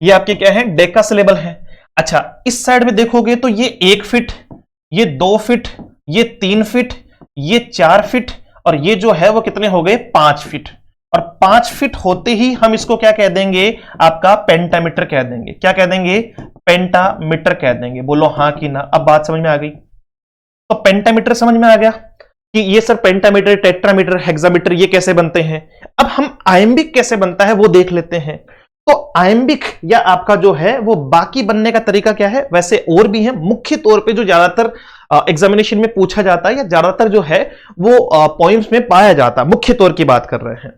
ये आपके क्या है? डेका सिलेबल है। अच्छा, इस साइड में देखोगे तो ये 1 फीट, ये 2 फीट, ये 3 फीट, ये 4 फीट और ये जो है वो कितने हो गए? 5 फीट। और 5 फीट होते ही हम इसको क्या कह देंगे? आपका पेंटामीटर कह देंगे। क्या कह देंगे? पेंटामीटर कह देंगे। बोलो हाँ कि ना? अब बात समझ में आ गई? तो पेंटामीटर समझ में आ गया कि ये सर पेंटामीटर, टेट्रामीटर, हेक्सामीटर ये कैसे बनते हैं। अब हम आयम्बिक कैसे बनता है वो देख लेते हैं। तो आयम्बिक या आपका जो है वो बाकी बनने का तरीका क्या है? वैसे और भी है, मुख्य तौर पे जो ज्यादातर एग्जामिनेशन में पूछा जाता है या ज्यादातर जो है वो पॉइंट्स में पाया जाता है, मुख्य तौर की बात कर रहे हैं।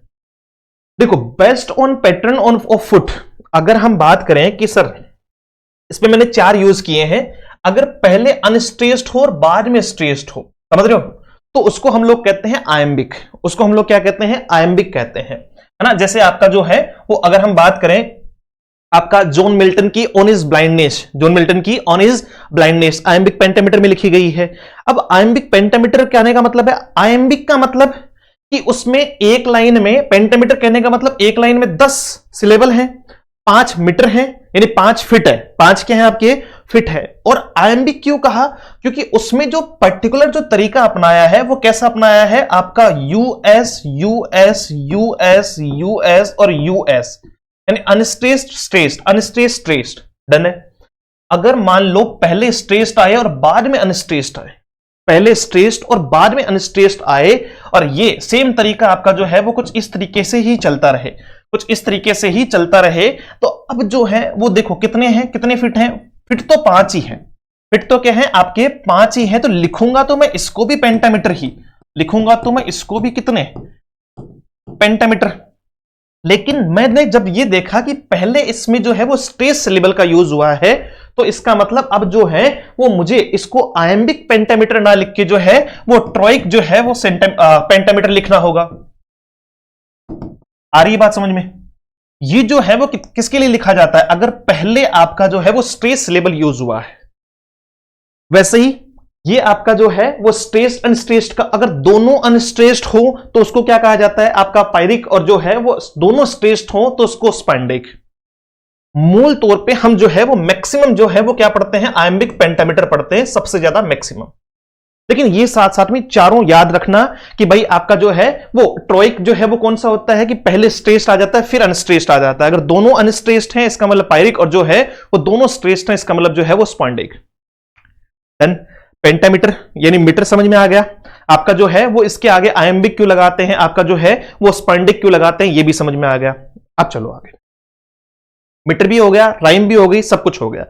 देखो, based on pattern of foot, अगर हम बात करें कि सर इसमें मैंने 4 यूज किए हैं, अगर पहले अनस्ट्रेस्ड हो और बाद में स्ट्रेस्ड हो, समझ रहे हो, तो उसको हम लोग कहते हैं आयम्बिक। उसको हम लोग क्या कहते हैं? आयम्बिक कहते हैं, है ना। जैसे आपका जो है वो अगर हम बात करें आपका जॉन मिल्टन की on his blindness, John Milton की on his blindness iambic pentameter में लिखी गई है। अब आयम्बिक पेंटामीटर कहने का मतलब है, आयम्बिक का मतलब कि उसमें एक लाइन में, पेंटामीटर कहने का मतलब एक लाइन में 10 सिलेबल हैं, 5 मीटर हैं, यानी 5 फीट है। 5 क्या है आपके? फिट है। और आयम्बिक क्यों कहा? क्योंकि उसमें जो पर्टिकुलर जो तरीका अपनाया है वो कैसा अपनाया है? आपका यूएस, यूएस, यूएस, यूएस और यूएस, यानी unstressed, stressed, unstressed, stressed. Done है। अगर मान लो पहले स्ट्रेस्ड आए और बाद में अनस्ट्रेस्ड आए, पहले स्ट्रेस्ड और बाद में अनस्ट्रेस्ड आए, और ये सेम तरीका आपका जो है वो कुछ इस तरीके से ही चलता रहे, कुछ इस तरीके से ही चलता रहे, तो अब जो है वो देखो कितने हैं, कितने फिट हैं? फिट तो 5 ही है। फिट तो क्या है आपके? 5 ही है। तो लिखूंगा तो मैं इसको भी पेंटामीटर ही लिखूंगा, तो मैं इसको भी कितने? पेंटामीटर। लेकिन मैंने जब ये देखा कि पहले इसमें जो है वो स्ट्रेस लेवल का यूज हुआ है, तो इसका मतलब अब जो है वो मुझे इसको आयम्बिक पेंटामीटर ना लिख के जो है वो ट्रॉइक जो है वो पेंटामीटर लिखना होगा। आ रही बात समझ में? ये जो है वो किसके लिए लिखा जाता है? अगर पहले आपका जो है वो स्ट्रेस लेवल यूज हुआ है। वैसे ही ये आपका जो है वो स्ट्रेस्ड अनस्ट्रेस्ड का, अगर दोनों अनस्ट्रेस्ड हो तो उसको क्या कहा जाता है आपका पायरिक, और जो है वो दोनों स्ट्रेस्ड हो तो उसको स्पैंडिक। मूल तौर पे हम जो है वो मैक्सिमम जो है वो क्या पढ़ते हैं, आयम्बिक पेंटामीटर पढ़ते हैं, सबसे ज्यादा मैक्सिमम। लेकिन ये साथ साथ में चारों याद रखना कि भाई आपका जो है वो ट्रोइक जो है वो कौन सा होता है कि पहले स्ट्रेस्ड आ जाता है फिर अनस्ट्रेस्ड आ जाता है। अगर दोनों अनस्ट्रेस्ड हैं इसका मतलब पायरिक, और जो है वो दोनों स्ट्रेस्ड हैं इसका मतलब जो है वो स्पॉन्डिक। देन पेंटामीटर यानी मीटर समझ में आ गया। आपका जो है वो इसके आगे आयम्बिक क्यों लगाते हैं, आपका जो है वो स्पॉन्डिक क्यों लगाते हैं, ये भी समझ में आ गया। अब चलो आगे, मीटर भी हो गया, राइम भी हो गई, सब कुछ हो गया।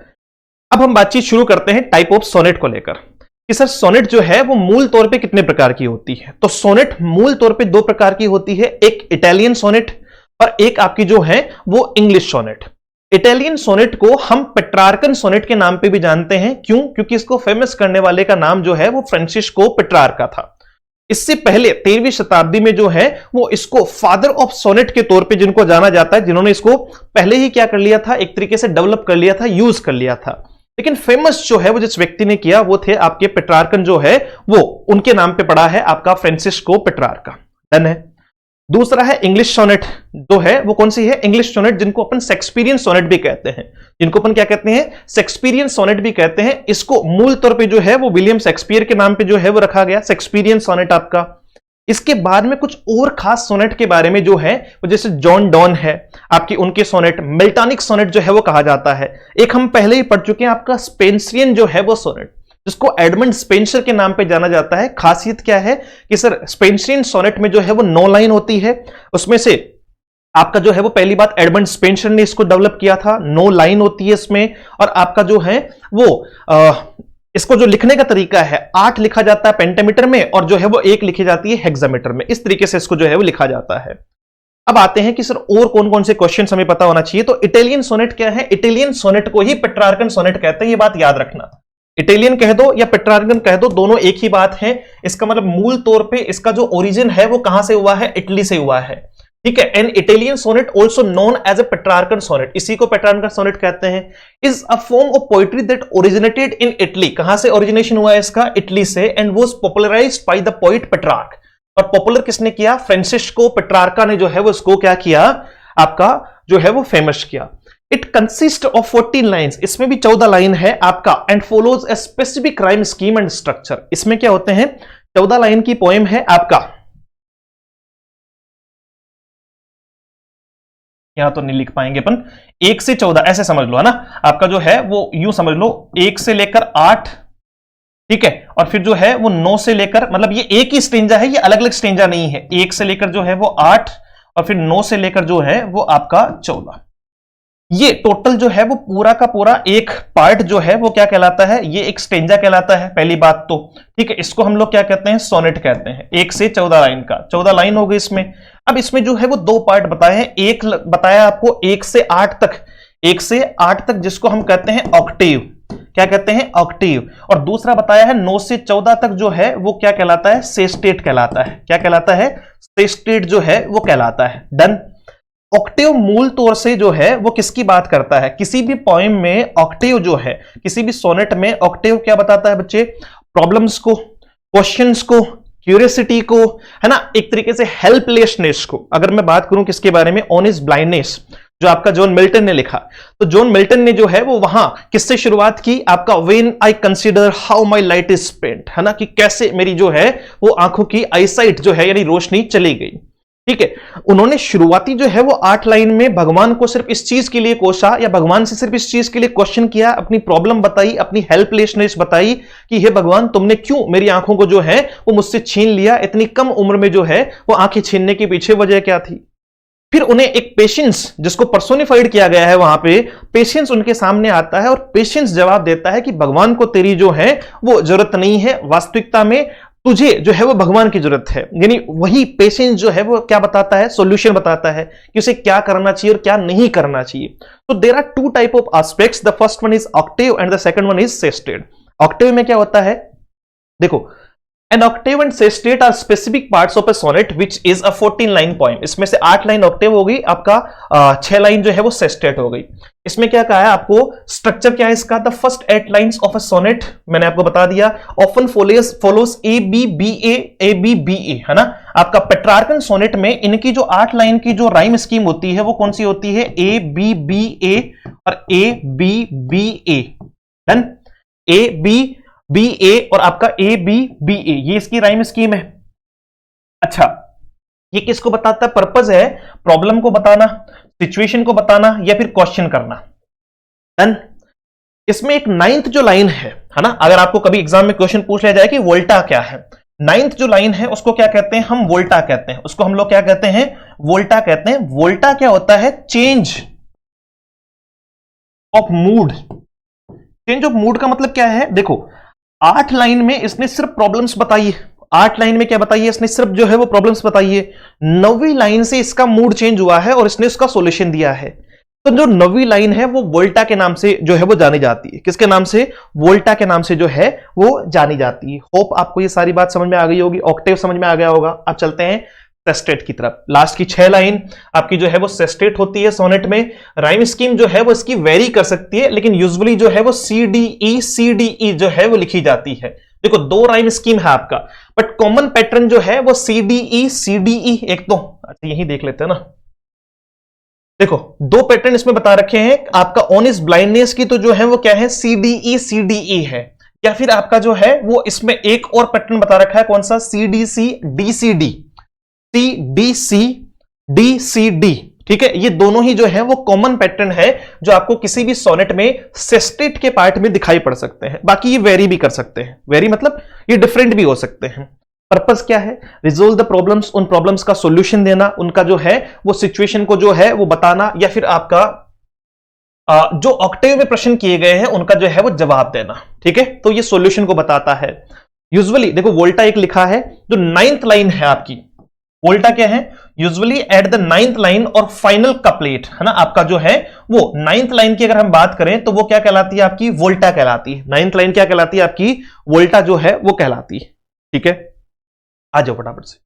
अब हम बातचीत शुरू करते हैं टाइप ऑफ सोनेट को लेकर कि सर सोनेट जो है वो मूल तौर पे कितने प्रकार की होती है। तो सोनेट मूल तौर पे दो प्रकार की होती है, एक इटालियन सोनेट और एक आपकी जो है वो इंग्लिश सोनेट। इटालियन सोनेट को हम पेट्रार्कन सोनेट के नाम पे भी जानते हैं, क्यों? क्योंकि इसको फेमस करने वाले का नाम जो है वो फ्रांसिस्को पेट्रार्का था। इससे पहले 13वीं शताब्दी में जो है वो इसको फादर ऑफ सोनेट के तौर पे जिनको जाना जाता है, जिन्होंने इसको पहले ही क्या कर लिया था, एक तरीके से डेवलप कर लिया था, यूज कर लिया था। लेकिन फेमस जो है वो जिस व्यक्ति ने किया वो थे आपके पेट्रार्कन जो है वो, उनके नाम पे पड़ा है आपका फ्रांसिस्को पेट्रार्का। डन है। दूसरा है इंग्लिश सोनेट, जो है वो कौन सी है, इंग्लिश सोनेट, जिनको अपन शेक्सपियरियन सोनेट भी कहते हैं, जिनको अपन क्या कहते हैं, शेक्सपियरियन सोनेट भी कहते हैं। इसको मूल तौर पे जो है वो विलियम शेक्सपियर के नाम पे जो है वो रखा गया, शेक्सपियरियन सोनेट आपका। इसके बाद में कुछ और खास सोनेट के बारे में जो है वो, जैसे जॉन डॉन है आपकी, उनके सोनेट मिल्टॉनिक सोनेट जो है वो कहा जाता है। एक हम पहले ही पढ़ चुके हैं आपका स्पेंसरियन जो है वो सोनेट, जिसको एडमंड स्पेंसर के नाम पे जाना जाता है। खासियत क्या है कि सर स्पेंसरियन सोनेट में जो है वो 9 लाइन होती है, उसमें से आपका जो है वो पहली बात एडमंड स्पेंसर ने इसको डेवलप किया था, 9 लाइन होती है इसमें। और आपका जो है वो इसको जो लिखने का तरीका है, 8 लिखा जाता है पेंटामीटर में और जो है वो 1 लिखी जाती है हेक्सामीटर में। इस तरीके से इसको जो है वो लिखा जाता है। अब आते हैं कि सर और कौन कौन से क्वेश्चंस हमें पता होना चाहिए। तो इटालियन सोनेट क्या है, इटालियन सोनेट को ही पेट्रार्कन सोनेट कहते हैं, ये बात याद रखना। इटालियन कह दो या पेट्रार्कन कह दो, दोनों एक ही बात है। इसका मतलब मूल तौर पे इसका जो ओरिजिन है वो कहां से हुआ है, इटली से हुआ है, ठीक है। An Italian sonnet also known as a Petrarchan sonnet, इसी को पेट्रार्कन सोनेट कहते हैं। Is a form of poetry that originated in Italy, कहां से ओरिजिनेशन हुआ है इसका, इटली से। And was popularised by the poet Petrarch, और पॉपुलर किसने किया, फ्रांसिस्को पेट्रार्का ने जो है वो इसको क्या किया, आपका जो है वो फेमस किया। इट कंसिस्ट ऑफ 14 लाइन्स, इसमें भी 14 लाइन है आपका। And follows a specific rhyme scheme and structure, इसमें क्या होते हैं, 14 लाइन की पोएम है आपका। यहां तो नहीं लिख पाएंगे अपन, 1 से 14 ऐसे समझ लो, है ना। आपका जो है वो यूं समझ लो, 1 से लेकर 8, ठीक है, और फिर जो है वो 9 से लेकर, मतलब ये एक ही स्टेंजा है, ये अलग अलग स्टेंजा नहीं है। 1 से लेकर जो है वो 8 और फिर 9 से लेकर जो है वो आपका 14। ये टोटल जो है वो पूरा का पूरा एक पार्ट जो है वो क्या कहलाता है, ये एक स्टेंजा कहलाता है, पहली बात तो, ठीक है। इसको हम लोग क्या कहते हैं, सोनेट कहते हैं। 1 से 14 लाइन का, 14 लाइन हो गई इसमें। अब इसमें जो है वो 2 पार्ट बताए हैं, एक बताया आपको 1 से 8 तक, 1 से 8 तक जिसको हम कहते हैं ऑक्टेव, क्या कहते हैं, ऑक्टेव। और दूसरा बताया है 9 से 14 तक जो है वो क्या कहलाता है, सेस्टेट कहलाता है। क्या कहलाता है, सेस्टेट जो है वो कहलाता है। डन। ऑक्टेव मूल तौर से जो है वो किसकी बात करता है, किसी भी पोएम में ऑक्टेव जो है, किसी भी सोनेट में ऑक्टेव क्या बताता है बच्चे, प्रॉब्लम्स को, क्वेश्चंस को, क्यूरियोसिटी को, है ना, एक तरीके से हेल्पलेसनेस को। अगर मैं बात करूं किसके बारे में, ऑन हिज ब्लाइंडनेस, जो आपका जॉन मिल्टन ने लिखा, तो जॉन मिल्टन ने जो है वो वहां किससे शुरुआत की, आपका when I consider how my light is spent, है ना, कि कैसे मेरी जो है वो आंखों की आईसाइट जो है यानी रोशनी चली गई, ठीक है। उन्होंने शुरुआती जो है वो 8 लाइन में भगवान को सिर्फ इस चीज के लिए कोसा, या भगवान से सिर्फ इस चीज के लिए क्वेश्चन किया, अपनी प्रॉब्लम बताई, अपनी हेल्पलेसनेस बताई कि हे भगवान तुमने क्यों मेरी आंखों को जो है वो मुझसे छीन लिया, इतनी कम उम्र में जो है वो आंखें छीनने के पीछे वजह क्या थी। फिर उन्हें एक पेशेंस, जिसको पर्सोनिफाइड किया गया है वहां पे, पेशेंस उनके सामने आता है और पेशेंस जवाब देता है कि भगवान को तेरी जो है वो जरूरत नहीं है, वास्तविकता में तुझे जो है वो भगवान की जरूरत है। यानी वही पेशेंस जो है वो क्या बताता है, सॉल्यूशन बताता है कि उसे क्या करना चाहिए और क्या नहीं करना चाहिए। तो there are 2 type of aspects, the first one is octave and the second one is sestet. Octave में क्या होता है, देखो An octave and sestet are specific parts of a sonnet which is a 14 line poem. इसमें से 8 line Octave हो गई, आपका 6 लाइन जो है वो सेस्टेट हो गई। इसमें क्या कहा है आपको, स्ट्रक्चर क्या है इसका, the first 8 lines of a sonnet मैंने आपको बता दिया, often follows A B B A, है ना। आपका पेट्रार्कन सोनेट में इनकी जो 8 लाइन की जो राइम स्कीम होती है वो कौन सी होती है, ए बी बी ए और A B B A, done. A B B A और आपका ए बी बी ए, ये इसकी राइम स्कीम है। अच्छा, ये किसको बताता है, पर्पस है प्रॉब्लम को बताना, सिचुएशन को बताना या फिर क्वेश्चन करना, डन। इसमें एक 9th जो लाइन है ना, अगर आपको कभी एग्जाम में क्वेश्चन पूछ लिया जाए कि वोल्टा क्या है, 9th जो लाइन है उसको क्या कहते हैं हम, वोल्टा कहते हैं, उसको हम लोग क्या कहते हैं, वोल्टा कहते हैं। वोल्टा क्या होता है, change of mood. Change of mood का मतलब क्या है, देखो 8 लाइन में इसने सिर्फ प्रॉब्लम्स बताई है, 8 लाइन में क्या बताई है इसने, सिर्फ जो है वो प्रॉब्लम्स बताई है। 9वीं लाइन से इसका मूड चेंज हुआ है और इसने उसका सॉल्यूशन दिया है। तो जो 9वीं लाइन है वो वोल्टा के नाम से जो है वो जानी जाती है। किसके नाम से, वोल्टा के नाम से जो है वो जानी जाती है। होप आपको ये सारी बात समझ में आ गई होगी, ऑक्टेव समझ में आ गया होगा। अब चलते हैं सेस्टेट की तरफ। लास्ट की 6 लाइन आपकी जो है वो सेस्टेट होती है सोनेट में। राइम स्कीम जो है वो इसकी वेरी कर सकती है, लेकिन यूजुअली जो है वो CDE जो है वो लिखी जाती है। देखो 2 राइम स्कीम है आपका, बट कॉमन पैटर्न जो है वो CDE। एक तो अच्छा यही देख लेते हैं ना, देखो 2 पैटर्न इसमें बता रखे हैं। आपका ऑन इज ब्लाइंडनेस की तो जो है वो क्या है, CDE है, या फिर आपका जो है वो इसमें एक और पैटर्न बता रखा है, कौन सा, CDC-DCD, ठीक है। ये दोनों ही जो है वो कॉमन पैटर्न है जो आपको किसी भी सोनेट में सेस्टेट के पार्ट में दिखाई पड़ सकते हैं। बाकी ये वेरी भी कर सकते हैं, वेरी मतलब ये डिफरेंट भी हो सकते हैं। पर्पस क्या है, रिजोल्व द प्रॉब्लम्स, उन प्रॉब्लम्स का सॉल्यूशन देना, उनका जो है वो सिचुएशन को जो है वो बताना, या फिर आपका जो ऑक्टेव में प्रश्न किए गए हैं उनका जो है वो जवाब देना, ठीक है। तो ये सॉल्यूशन को बताता है। यूजुअली देखो वोल्टा एक लिखा है, जो 9th लाइन है आपकी, वोल्टा क्या है, usually at the 9th line और फाइनल कपलेट, है ना। आपका जो है वो 9th लाइन की अगर हम बात करें तो वो क्या कहलाती है आपकी, वोल्टा कहलाती है। 9th लाइन क्या कहलाती है आपकी, वोल्टा जो है वो कहलाती है, ठीक है। आ जाओ फटाफट से।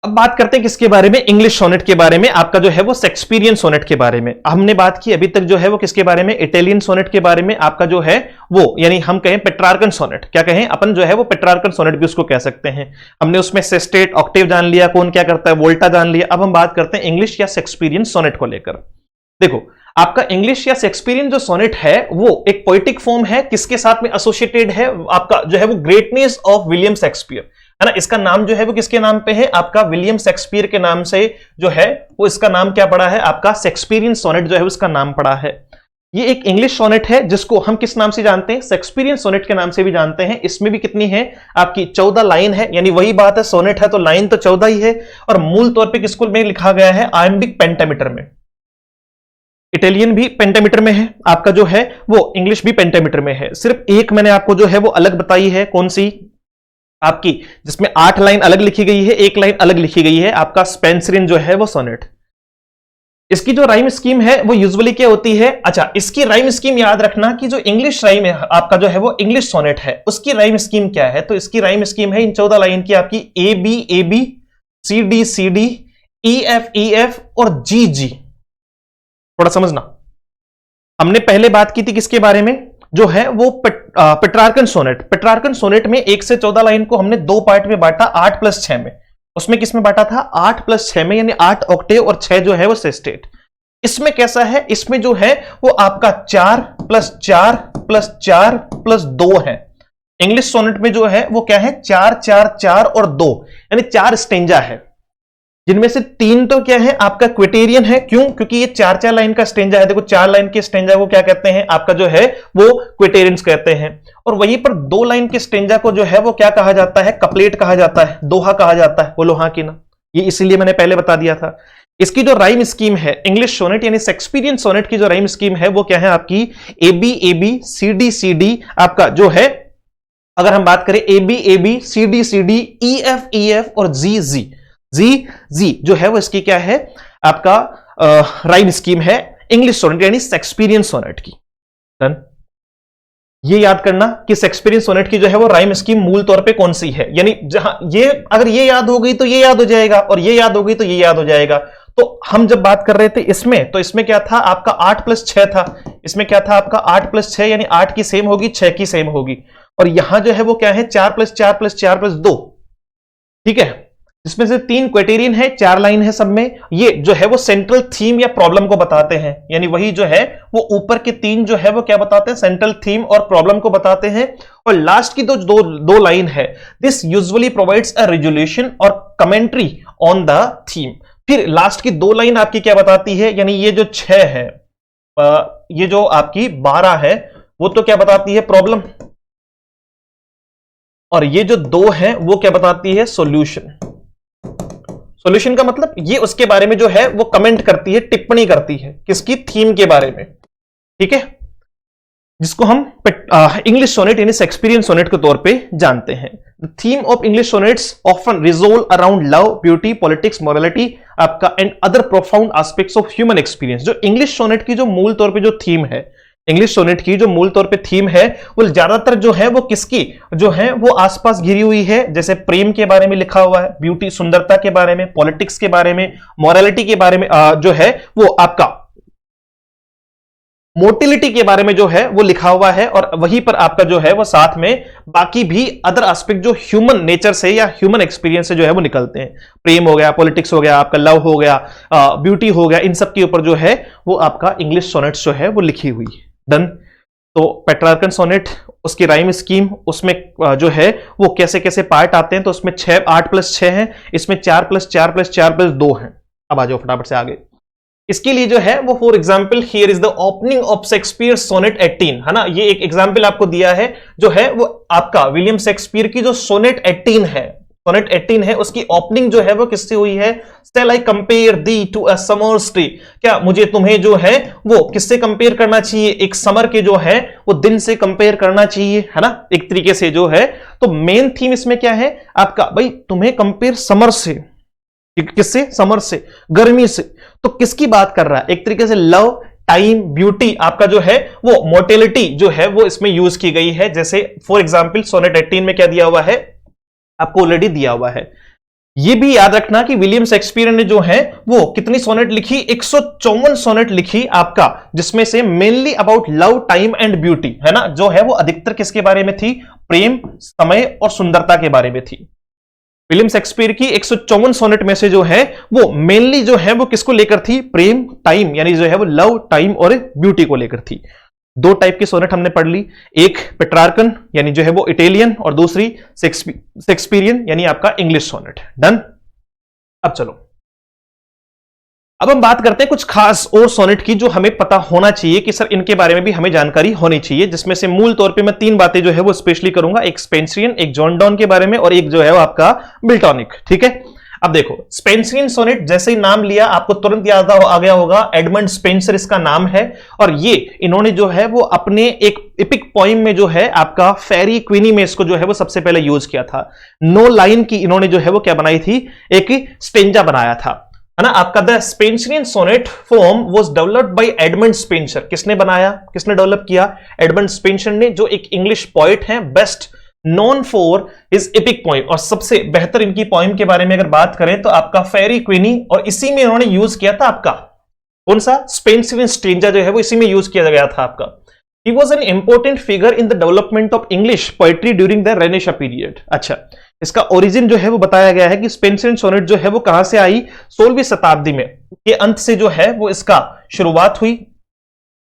अब बात करते हैं किसके बारे में, इंग्लिश सोनेट के बारे में। आपका जो है वो शेक्सपियरियन सोनेट के बारे में हमने बात की अभी तक, जो है वो किसके बारे में, इटालियन सोनेट के बारे में। आपका जो है वो यानी हम कहें पेट्रार्कन सोनेट, क्या कहें अपन, जो है वो पेट्रार्कन सोनेट भी उसको कह सकते हैं। हमने उसमें सेस्टेट, ऑक्टेव जान लिया, कौन क्या करता है, वोल्टा जान लिया। अब हम बात करते हैं इंग्लिश या शेक्सपियरियन सोनेट को लेकर। देखो आपका इंग्लिश या शेक्सपियरियन जो सोनेट है वो एक पोएटिक फॉर्म है, किसके साथ में एसोसिएटेड है, आपका जो है वो ग्रेटनेस ऑफ विलियम शेक्सपियर, है ना। इसका नाम जो है वो किसके नाम पे है, आपका विलियम शेक्सपियर के नाम से जो है वो इसका नाम क्या पड़ा है, आपका शेक्सपियरियन सोनेट जो है उसका नाम पड़ा है। ये एक इंग्लिश सोनेट है जिसको हम किस नाम से जानते हैं, शेक्सपियरियन सोनेट के नाम से भी जानते हैं। इसमें भी कितनी है आपकी 14 लाइन है, यानी वही बात है, सोनेट है तो लाइन तो 14 ही है। और मूल तौर पे किसको में लिखा गया है, आयम्बिक पेंटामीटर में। इटालियन भी पेंटामीटर में है, आपका जो है वो इंग्लिश भी पेंटामीटर में है। सिर्फ एक मैंने आपको जो है वो अलग बताई है, कौन सी, आपकी जिसमें 8 लाइन अलग लिखी गई है, 1 लाइन अलग लिखी गई है, आपका स्पेंसरिन जो है वो सोनेट। इसकी जो राइम स्कीम है वो यूजुअली क्या होती है, अच्छा इसकी राइम स्कीम याद रखना कि जो इंग्लिश राइम है आपका जो है वो इंग्लिश सोनेट है, उसकी राइम स्कीम क्या है, तो इसकी राइम स्कीम है इन 14 लाइन की आपकी A B C D E F और जी। थोड़ा समझना, हमने पहले बात की थी किसके बारे में, जो है वो पेट्रार्कन सोनेट। पेट्रार्कन सोनेट में 1 से 14 लाइन को हमने 2 पार्ट में बांटा, 8 + 6 में। उसमें किसमें बांटा था, 8 + 6 में, यानी 8 ऑक्टेव और 6 जो है वो सेस्टेट। इसमें कैसा है, इसमें जो है वो आपका 4 + 4 + 4 + 2 है। इंग्लिश सोनेट में जो है वो क्या है, 4 4 4 और 2, यानी 4 स्टेंजा है, जिनमें से 3 तो क्या है आपका क्विटेरियन है। क्यों, क्योंकि ये 4 लाइन का स्टेंजा है। देखो 4 लाइन के स्टेंजा को क्या कहते हैं, आपका जो है वो क्विटेरियंस कहते हैं। और वहीं पर 2 लाइन के स्टेंजा को जो है वो क्या कहा जाता है, कपलेट कहा जाता है, दोहा कहा जाता है। बोलो हाँ कि ना, ये इसीलिए मैंने पहले बता दिया था। इसकी जो राइम स्कीम है इंग्लिश सोनेट यानी शेक्सपियरियन सोनेट की जो राइम स्कीम है वो क्या है आपकी, ए बी सी डी, आपका जो है अगर हम बात करें A B C D E F और जी जो है वो इसकी क्या है, आपका राइम स्कीम है इंग्लिश सोनेट यानी शेक्सपियरियन सोनेट की। डन। ये याद करना कि शेक्सपियरियन सोनेट की जो है वो राइम स्कीम मूल तौर पे कौन सी है, यानी जहां ये अगर ये याद हो गई तो ये याद हो जाएगा, और ये याद हो गई तो ये याद हो जाएगा। तो हम जब बात कर रहे थे इसमें, तो इसमें क्या था आपका 8+6 था, इसमें क्या था आपका 8+6, यानी 8 की सेम होगी, 6 की सेम होगी, और यहां जो है वो क्या है 4+4+4+2, ठीक है, जिसमें से 3 क्राइटेरियन है, 4 लाइन है सब में। ये जो है वो सेंट्रल थीम या प्रॉब्लम को बताते हैं, यानी वही जो है वो ऊपर के 3 जो है वो क्या बताते हैं, सेंट्रल थीम और प्रॉब्लम को बताते हैं। और लास्ट की दो लाइन है, this usually provides a resolution और कमेंट्री ऑन द थीम। फिर लास्ट की 2 लाइन आपकी क्या बताती है, यानी ये जो 6 है, ये जो आपकी 12 है, वो तो क्या बताती है, प्रॉब्लम, और ये जो 2 है वो क्या बताती है, सॉल्यूशन। सॉल्यूशन का मतलब ये उसके बारे में जो है वो कमेंट करती है, टिप्पणी करती है, किसकी, थीम के बारे में, ठीक है, जिसको हम इंग्लिश सोनेट यानी शेक्सपियरियन सोनेट के तौर पे जानते हैं। The theme of English sonnets often रिजोल्व around love, beauty, politics, morality आपका and other profound aspects of human experience. जो इंग्लिश सोनेट की जो मूल तौर पे जो थीम है, इंग्लिश सोनेट की जो मूल तौर पे थीम है, वो ज्यादातर जो है वो किसकी जो है वो आसपास घिरी हुई है, जैसे प्रेम के बारे में लिखा हुआ है, ब्यूटी सुंदरता के बारे में, पॉलिटिक्स के बारे में, मोरालिटी के बारे में, जो है वो आपका मोटिलिटी के बारे में जो है वो लिखा हुआ है, और वहीं पर आपका जो है वो साथ में बाकी भी अदर एस्पेक्ट जो ह्यूमन नेचर से या ह्यूमन एक्सपीरियंस से जो है वो निकलते हैं। प्रेम हो गया, पॉलिटिक्स हो गया, आपका लव हो गया, ब्यूटी हो गया, इन सब के ऊपर जो है वो आपका इंग्लिश सोनेट्स जो है वो लिखी हुई है। डन। तो पेट्रार्कन सोनेट, उसकी राइम स्कीम, उसमें जो है वो कैसे कैसे पार्ट आते हैं, तो उसमें 8+6 है, इसमें 4+4+4+2 है। अब आ जाओ फटाफट से आगे। इसके लिए जो है वो for example here is the opening of Shakespeare sonnet 18, है ना, ये एक एग्जाम्पल आपको दिया है, जो है वो आपका विलियम शेक्सपियर की जो सोनेट 18 है, सोनेट 18 है, उसकी ओपनिंग जो है वो किससे हुई है, still I compare thee to a summer's tree. क्या मुझे तुम्हें जो है वो किससे कंपेयर करना चाहिए, एक समर के जो है वो दिन से कंपेयर करना चाहिए, है ना, एक तरीके से जो है। तो मेन थीम इसमें क्या है आपका, भाई तुम्हें कंपेयर समर से, किससे, समर से, गर्मी से। तो किसकी बात कर रहा है, एक तरीके से लव, टाइम, ब्यूटी, आपका जो है वो मोर्टेलिटी जो है वो इसमें यूज की गई है। जैसे फॉर एग्जाम्पल सोनेट 18 में क्या दिया हुआ है, आपको ऑलरेडी दिया हुआ है। ये भी याद रखना कि विलियम शेक्सपियर ने जो है वो कितनी सोनेट लिखी, 154 सोनेट लिखी आपका, जिसमें से mainly about love, time and beauty, है ना, जो है वो अधिकतर किसके बारे में थी, प्रेम, समय और सुंदरता के बारे में थी। विलियम शेक्सपियर की 154 सोनेट में से जो है वो मेनली जो है वो किसको लेकर थी, प्रेम, टाइम, यानी जो है वो लव, टाइम और ब्यूटी को लेकर थी। 2 टाइप की सोनेट हमने पढ़ ली, एक पेट्रार्कन यानी जो है वो इटालियन, और दूसरी शेक्सपियरियन यानी आपका इंग्लिश सोनेट। डन। अब चलो, अब हम बात करते हैं कुछ खास और सोनेट की जो हमें पता होना चाहिए कि सर इनके बारे में भी हमें जानकारी होनी चाहिए, जिसमें से मूल तौर पे मैं 3 बातें जो है वो स्पेशली करूंगा, एक स्पेंसरियन, एक जॉन डॉन के बारे में, और एक जो है वो आपका मिल्टॉनिक। ठीक है, अब देखो स्पेंसरियन सोनेट, जैसे ही नाम लिया आपको तुरंत याद आ गया होगा, एडमंड स्पेंसर इसका नाम है, और ये इन्होंने जो है वो अपने एक एपिक पोइम में जो है आपका फेरी क्वीनी में इसको जो है वो सबसे पहले यूज किया था। 9 लाइन की इन्होंने जो है वो क्या बनाई थी, एक स्टेंजा बनाया था, है ना। आपका the Spenserian sonnet form was developed by Edmund Spenser. किसने बनाया, किसने डेवलप किया, एडमंड स्पेंसर ने, जो एक इंग्लिश पोएट हैं, best known for his epic poem, और सबसे बेहतर इनकी पोएम के बारे में अगर बात करें तो आपका फेरी क्वीनी, और इसी में इन्होंने यूज किया था आपका कौन सा, स्पेंसरियन स्टेंजा जो है वो इसी में यूज किया गया था आपका। He was an important figure in the development of English poetry during the Renaissance period। अच्छा, इसका ओरिजिन जो है वो बताया गया है कि स्पेंसरियन सोनेट जो है वो कहां से आई, 16वीं शताब्दी में के अंत से जो है वो इसका शुरुआत हुई।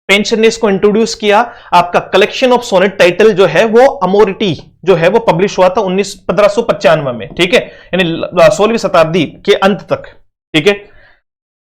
स्पेंसर ने इसको इंट्रोड्यूस किया। आपका कलेक्शन ऑफ सोनेट टाइटल जो है वो अमोरिटी जो है वो पब्लिश हुआ था 1595 में। ठीक है, यानी 16वीं शताब्दी के अंत तक। ठीक है,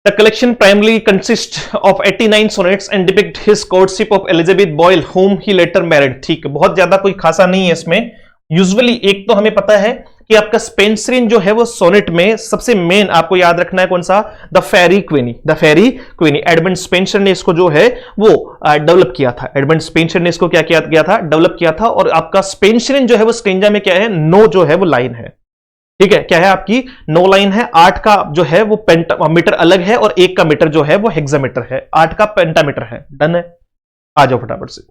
The collection primarily consists of 89 sonnets and depict his courtship of Elizabeth Boyle, whom he later married। ठीक है, बहुत ज्यादा कोई खासा नहीं है इसमें। यूजुअली एक तो हमें पता है कि आपका स्पेंसरियन जो है वो सोनेट में सबसे मेन आपको याद रखना है कौन सा, the Faerie Queene. The Faerie Queene, Edmund Spenser ने इसको जो है वो डेवलप किया था। एडमंड स्पेंसर ने इसको क्या किया गया था, डेवलप किया था। और आपका स्पेंसरियन जो है वो स्टेंजा में क्या है, 9 जो है वो लाइन है। ठीक है, क्या है आपकी 9 लाइन है। 8 का जो है वो पेंटामीटर अलग है, और 1 का मीटर जो है वो हेक्सामीटर है। 8 का पेंटामीटर है। डन है, आ जाओ फटाफट से।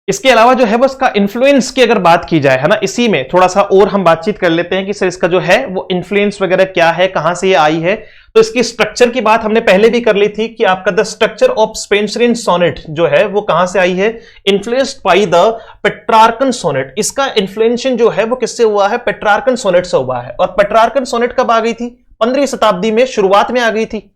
इसके अलावा जो है वो इसका इन्फ्लुएंस की अगर बात की जाए, है ना, इसी में थोड़ा सा और हम बातचीत कर लेते हैं कि सर इसका जो है वो इन्फ्लुएंस वगैरह क्या है, कहां से ये आई है। तो इसकी स्ट्रक्चर की बात हमने पहले भी कर ली थी कि आपका the structure of Spenserian sonnet जो है वो कहां से आई है, influenced by the Petrarchan sonnet. इसका इन्फ्लुएंशन जो है वो किससे हुआ है, पेट्रार्कन सोनेट से हुआ है। और पेट्रार्कन सोनेट कब आ गई थी, 15वीं शताब्दी में शुरुआत में आ गई थी।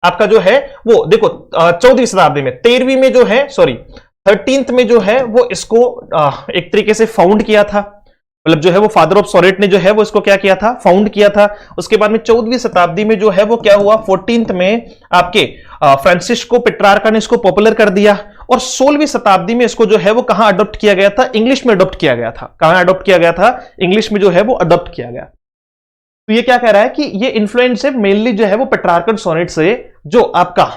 आपका जो है वो देखो 14वीं शताब्दी में, 13वीं में जो है, सॉरी 13th में जो है वो इसको एक तरीके से फाउंड किया था, मतलब जो है वो फादर ऑफ सोनेट ने जो है वो इसको क्या किया था, फाउंड किया था। उसके बाद में 14वीं शताब्दी में जो है वो क्या हुआ, 14th में आपके फ्रांसिस्को पेट्रार्का ने इसको पॉपुलर कर दिया। और 16वीं शताब्दी में इसको जो है वो कहां अडॉप्ट किया गया था, इंग्लिश में अडॉप्ट किया गया था। कहां अडॉप्ट किया गया था, इंग्लिश में जो है वो अडॉप्ट किया गया। तो ये क्या कह रहा है कि ये इन्फ्लुएंस है मेनली जो है वो पेट्रार्कन सोनेट से, जो आपका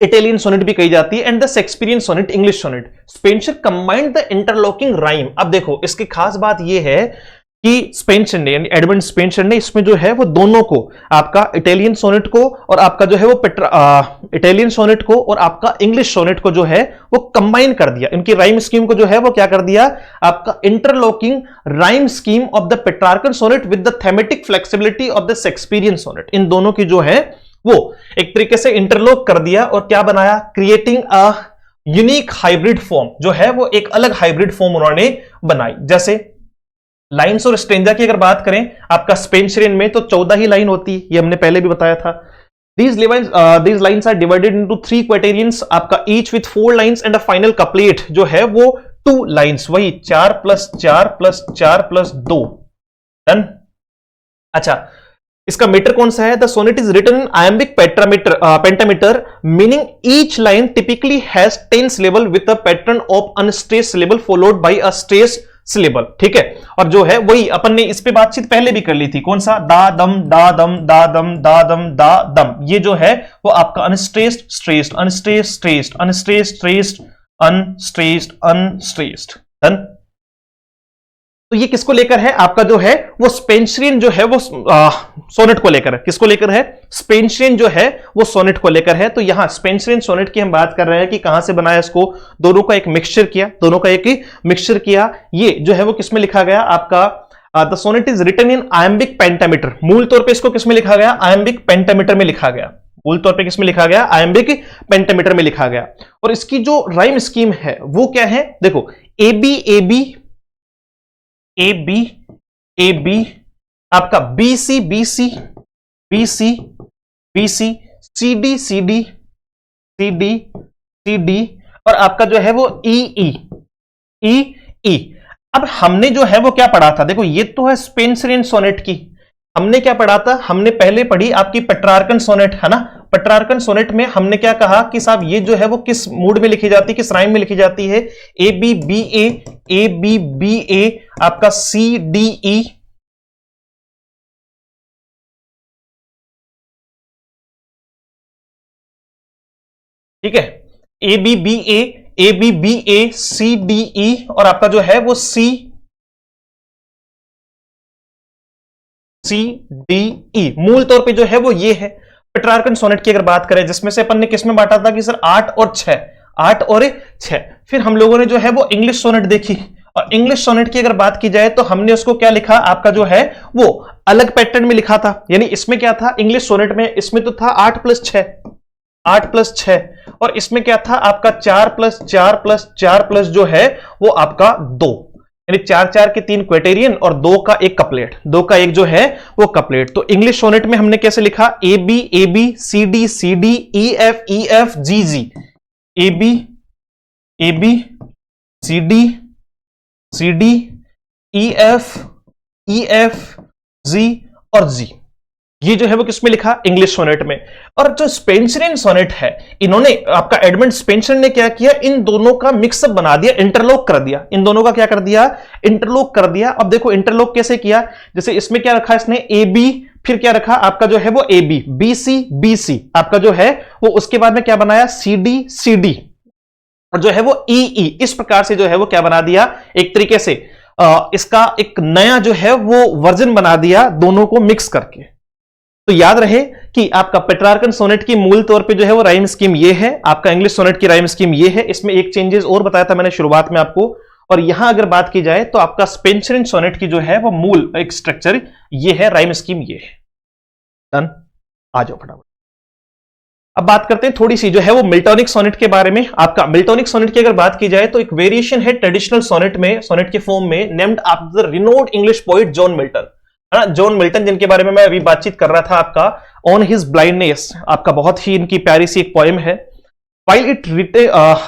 इटालियन सोनेट भी कही जाती है, and the Shakespearean sonnet, English sonnet. Spenser combined the interlocking rhyme. अब देखो इसकी खास बात यह है कि स्पेंसर ने, यानी एडमंड स्पेंसर ने इसमें जो है वो दोनों को, आपका इटालियन सोनेट को और आपका जो है वो इटालियन सोनेट को और आपका इंग्लिश सोनेट को जो है वो कंबाइन कर दिया। इनकी राइम स्कीम को जो है वो क्या कर दिया, आपका interlocking rhyme scheme of the Petrarchan sonnet with the thematic flexibility of the Shakespearean sonnet. इन दोनों की जो है वो एक तरीके से इंटरलॉक कर दिया और क्या बनाया, creating a unique hybrid form, जो है वो एक अलग हाइब्रिड फॉर्म उन्होंने बनाई। जैसे लाइन्स और स्ट्रेंजा की अगर बात करें आपका स्पेंसरियन में, तो 14 ही लाइन होती है, ये हमने पहले भी बताया था। These lines are divided into 3 quaternions, आपका each with 4 lines and a final couplet जो है वो 2 lines, वही 4 + 4 + 4 + 2। डन। अच्छा, इसका मीटर कौन सा है, the sonnet is written in iambic pentameter, meaning each line typically has 10 syllable with a pattern of unstressed syllable followed by a stressed syllable. ठीक है, और जो है वही अपन ने इस पे बातचीत पहले भी कर ली थी, कौन सा, दा दम दा दम दा दम दा दम दा दम। ये जो है वो आपका unstressed stressed unstressed stressed unstressed stressed unstressed unstressed. Done. तो ये किसको लेकर है, आपका जो है वो स्पेंसरियन जो है वो सोनेट को लेकर है। किसको लेकर है, स्पेंसरियन जो है वो सोनेट को लेकर है। तो यहां स्पेंसरियन सोनेट की हम बात कर रहे हैं कि कहां से बनाया इसको, दोनों का एक मिक्सचर किया, दोनों का एक मिक्सचर किया। ये जो है वो किसमें लिखा गया, आपका the sonnet is written in iambic pentameter. मूल तौर पे इसको किसमें लिखा गया, आयम्बिक पेंटामीटर में लिखा गया। मूल तौर पे किसमें लिखा गया, आयम्बिक पेंटामीटर में लिखा गया। और इसकी जो राइम स्कीम है वो क्या है, देखो A B A B A B A B, आपका B C B C B C B C, C D C D C D C D, और आपका जो है वो ई ई ई ई। अब हमने जो है वो क्या पढ़ा था, देखो ये तो है स्पेंसरियन सोनेट की, हमने क्या पढ़ा था, हमने पहले पढ़ी आपकी पेट्रार्कन सोनेट, है ना। पेट्रार्कन सोनेट में हमने क्या कहा कि साहब ये जो है वो किस मूड में लिखी जाती है, किस राइम में लिखी जाती है, ए बी बी ए, आपका सी डी ई, ठीक है, A B B A C D E, और आपका जो है वो सी डी ई। मूल तौर पे जो है वो ये है पेट्रार्कन सोनेट की अगर बात करें, जिसमें से अपन ने किसमें बांटा था कि सर 8 और 6, 8 और 6। फिर हम लोगों ने जो है वो इंग्लिश सोनेट देखी, और इंग्लिश सोनेट की अगर बात की जाए तो हमने उसको क्या लिखा, आपका जो है वो अलग पैटर्न में लिखा था। यानी इसमें क्या था, इंग्लिश सोनेट में इसमें तो था 8 + 6, 8 + 6, और इसमें क्या था आपका 4 + 4 + 4 जो है वो आपका 2, यानी 4 के 3 क्वेटेरियन और 2 का एक कपलेट, 2 का एक जो है वो कपलेट। तो इंग्लिश सोनेट में हमने कैसे लिखा, A B C D E F G G, A B C D E F G और जी। ये जो है वो किसमें लिखा, इंग्लिश सोनेट में। और जो स्पेंसरियन सोनेट है, इन्होंने आपका एडमंड स्पेंसर ने क्या किया, इन दोनों का मिक्सअप बना दिया, इंटरलॉक कर दिया, इन दोनों का क्या कर दिया, इंटरलॉक कर दिया। अब देखो इंटरलॉक कैसे किया, जैसे इसमें क्या रखा इसने, ए बी, फिर क्या रखा आपका जो है वो ए बी सी, आपका जो है वो उसके बाद में क्या बनाया, सी डी, और जो है वो ई, इस प्रकार से जो है वो क्या बना दिया, एक तरीके से इसका एक नया जो है वो वर्जन बना दिया, दोनों को मिक्स करके। तो याद रहे कि आपका पेट्रार्कन सोनेट की मूल तौर पे जो है वो राइम स्कीम ये है, आपका इंग्लिश सोनेट की राइम स्कीम ये है। इसमें एक चेंजेस और बताया था मैंने शुरुआत में आपको, और यहां अगर बात की जाए तो आपका स्पेंसरियन सोनेट की जो है वो मूल एक स्ट्रक्चर ये है, राइम स्कीम ये है। डन, आ जाओ फटाफट। अब बात करते हैं थोड़ी सी जो है वो मिल्टोनिक सोनेट के बारे में। आपका मिल्टोनिक सोनेट की अगर बात की जाए तो एक वेरिएशन है ट्रेडिशनल सोनेट में, सोनेट के फॉर्म में, named after the renowned English poet John Milton, है ना, जॉन मिल्टन, जिनके बारे में मैं अभी बातचीत कर रहा था आपका, ऑन हिज ब्लाइंडनेस, आपका बहुत ही इनकी प्यारी सी एक पोएम है। While it